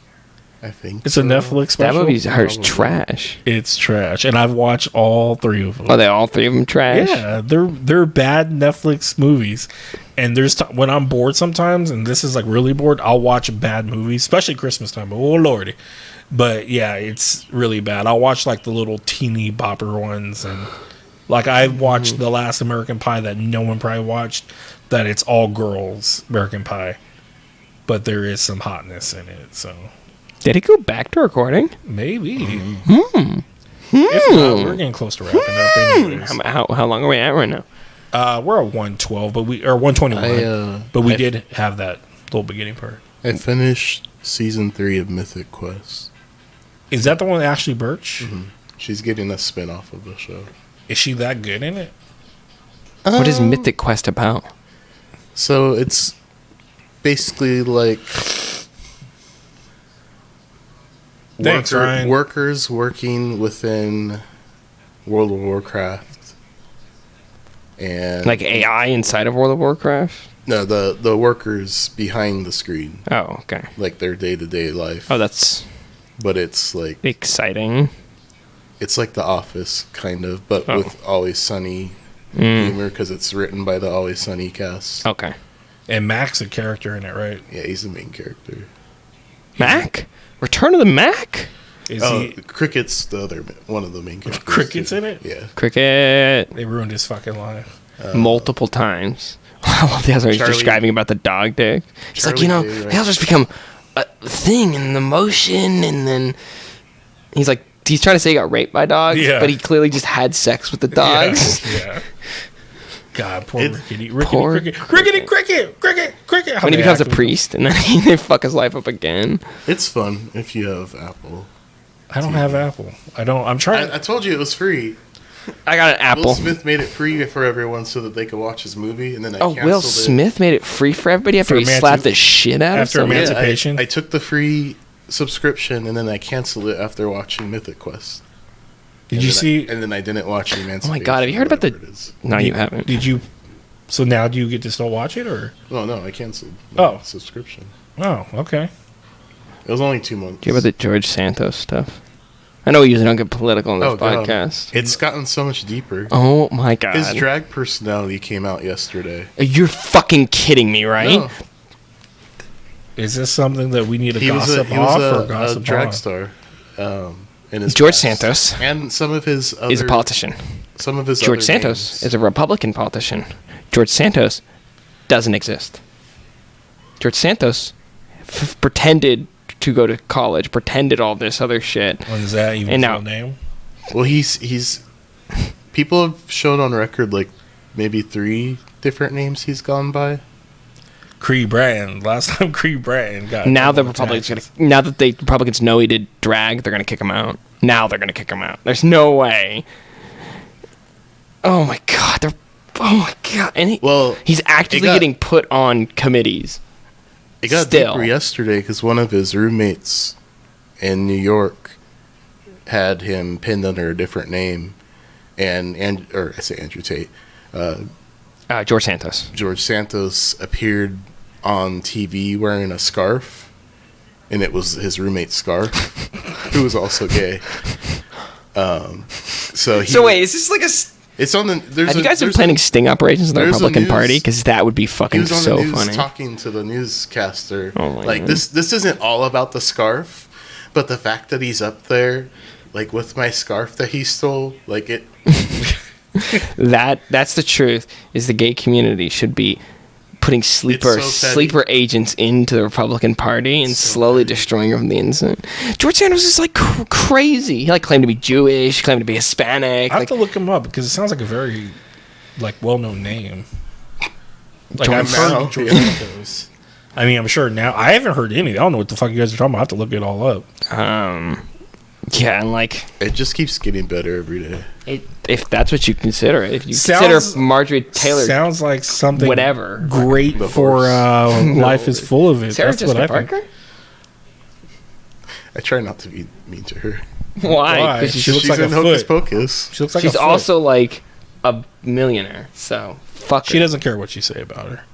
I think it's a Netflix special. That movie's trash. It's trash, and I've watched all three of them. Are they all three of them trash? Yeah, they're bad Netflix movies. And there's when I'm bored sometimes, and this is like really bored, I'll watch bad movies, especially Christmas time. Oh lordy. But yeah, it's really bad. I'll watch like the little teeny bopper ones, and like I watched The Last American Pie that no one probably watched. That it's all girls American Pie, but there is some hotness in it. So did it go back to recording? Maybe. If not, we're getting close to wrapping up. Anyways. How long are we at right now? We're at 112, but we or 121. But we did have that little beginning part. I finished season 3 of Mythic Quest. Is that the one with Ashley Birch? Mm-hmm. She's getting a spin-off of the show. Is she that good in it? What is Mythic Quest about? So it's basically like workers working within World of Warcraft, and like AI inside of World of Warcraft. No, the workers behind the screen. Oh, okay. Like their day-to-day life. Oh, that's. But it's like exciting. It's like The Office, kind of, but with Always Sunny humor, because it's written by the Always Sunny cast. Okay. And Mac's a character in it, right? Yeah, he's the main character. Mac? Return of the Mac? Cricket's the other one of the main characters. Cricket's in it? Yeah. Cricket. They ruined his fucking life. Multiple times. I love the other he's describing about the dog dick. He's like, he'll just become a thing in the motion, and then he's like, he's trying to say he got raped by dogs, but he clearly just had sex with the dogs. Yeah. God, poor Crickety. Cricket. When he becomes a priest, and then they fuck his life up again. It's fun if you have Apple. I don't have Apple. I'm trying. I told you it was free. I got an Apple. Will Smith made it free for everyone so that they could watch his movie, and then I canceled Will Smith made it free for everybody after he slapped the shit out of somebody? After Emancipation? Yeah, I took the free subscription, and then I canceled it after watching Mythic Quest. Did you see? And then I didn't watch Emancipation. Oh my god, have you heard about the... No, you haven't. Did you... So now do you get to still watch it, or...? No, I canceled my subscription. Oh, okay. It was only 2 months. Do you hear about the George Santos stuff? I know we usually don't get political on this podcast. It's gotten so much deeper. Oh my god. His drag personality came out yesterday. You're fucking kidding me, right? No. Is this something that we need to gossip off or gossip on? He was a drag star. In his George past. Santos. And some of his other... is a politician. Some of his George Santos is a Republican politician. George Santos doesn't exist. George Santos pretended to go to college, pretended all this other shit. When is that even his real name? Well, he's people have shown on record like maybe 3 different names he's gone by. Cree Bratton. Last time Cree Bratton got... Now the Republicans know he did drag, they're gonna kick him out. Now they're gonna kick him out. There's no way. Oh my god. Oh my god. And he's actively getting put on committees. It got deeper yesterday because one of his roommates in New York had him pinned under a different name, or I say Andrew Tate. George Santos. George Santos appeared on TV wearing a scarf, and it was his roommate's scarf, who was also gay. So wait, is this like a... It's on the... Have you guys been planning sting operations in the Republican Party? Because that would be fucking so funny. He was on the news talking to the newscaster. Oh my God. This isn't all about the scarf, but the fact that he's up there, like, with my scarf that he stole, like, it... That's the truth, is the gay community should be putting sleeper agents into the Republican Party and slowly destroying them from the inside. George Santos is like crazy. He claimed to be Jewish, claimed to be Hispanic. I have to look him up because it sounds like a very well-known name. I've heard George Santos. I mean, I'm sure now. I haven't heard any. I don't know what the fuck you guys are talking about. I have to look it all up. Yeah, and it just keeps getting better every day. If that's what you consider it, if you consider Marjorie Taylor, sounds like something whatever great for Life is Full of It. Sarah That's what I think. Parker? I try not to be mean to her. Why? Because she looks like in Hocus Pocus. She looks like she's also like a millionaire. So fuck her. She doesn't care what you say about her.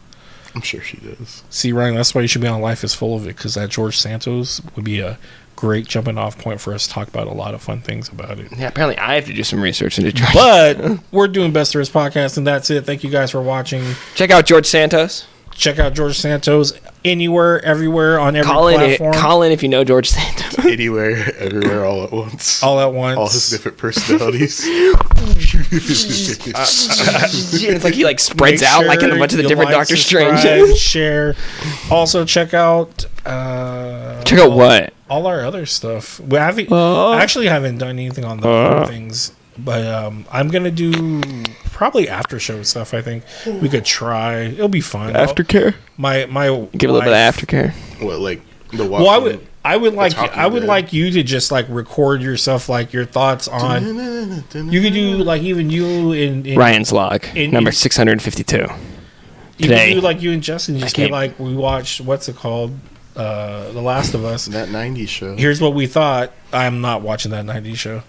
I'm sure she does. See, Ryan, that's why you should be on Life is Full of It, because that George Santos would be a great jumping off point for us to talk about a lot of fun things about it. Yeah, apparently I have to do some research into George. But we're doing Best There Is podcast, and that's it. Thank you guys for watching. Check out George Santos. Check out George Santos anywhere, everywhere, on every platform. Call in if you know George Santos. Anywhere, everywhere, all at once. All at once. All his different personalities. It's like he spreads out in a bunch of the different Doctor Stranges. Share. Also check out what? All our other stuff. We actually haven't done anything on the other things But I'm gonna do probably after show stuff. I think we could try. It'll be fun. Aftercare. My Give a little bit of aftercare. What, like the Well, I would like you to just like record yourself, like your thoughts on. You could do like even you in Ryan's log number 652. You Today, could do like you and Justin just be like, we watched what's it called, The Last of Us. That 90s show. Here's what we thought. I'm not watching that 90s show.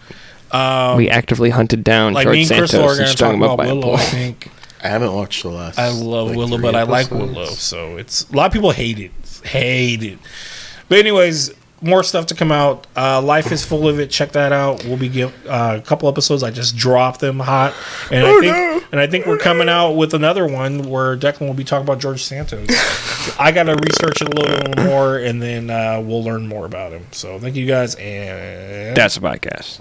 We actively hunted down like George me and Santos Crystal are and going to strung talk him up about by a Willow. pole. I think I haven't watched the last. I love like, Willow, 3 but I like episodes. Willow, so it's a lot of people hate it. But anyways, more stuff to come out. Life is full of it. Check that out. We'll be a couple episodes. I just dropped them hot, and I think we're coming out with another one where Declan will be talking about George Santos. I got to research it a little more, and then we'll learn more about him. So thank you guys, and That's a podcast.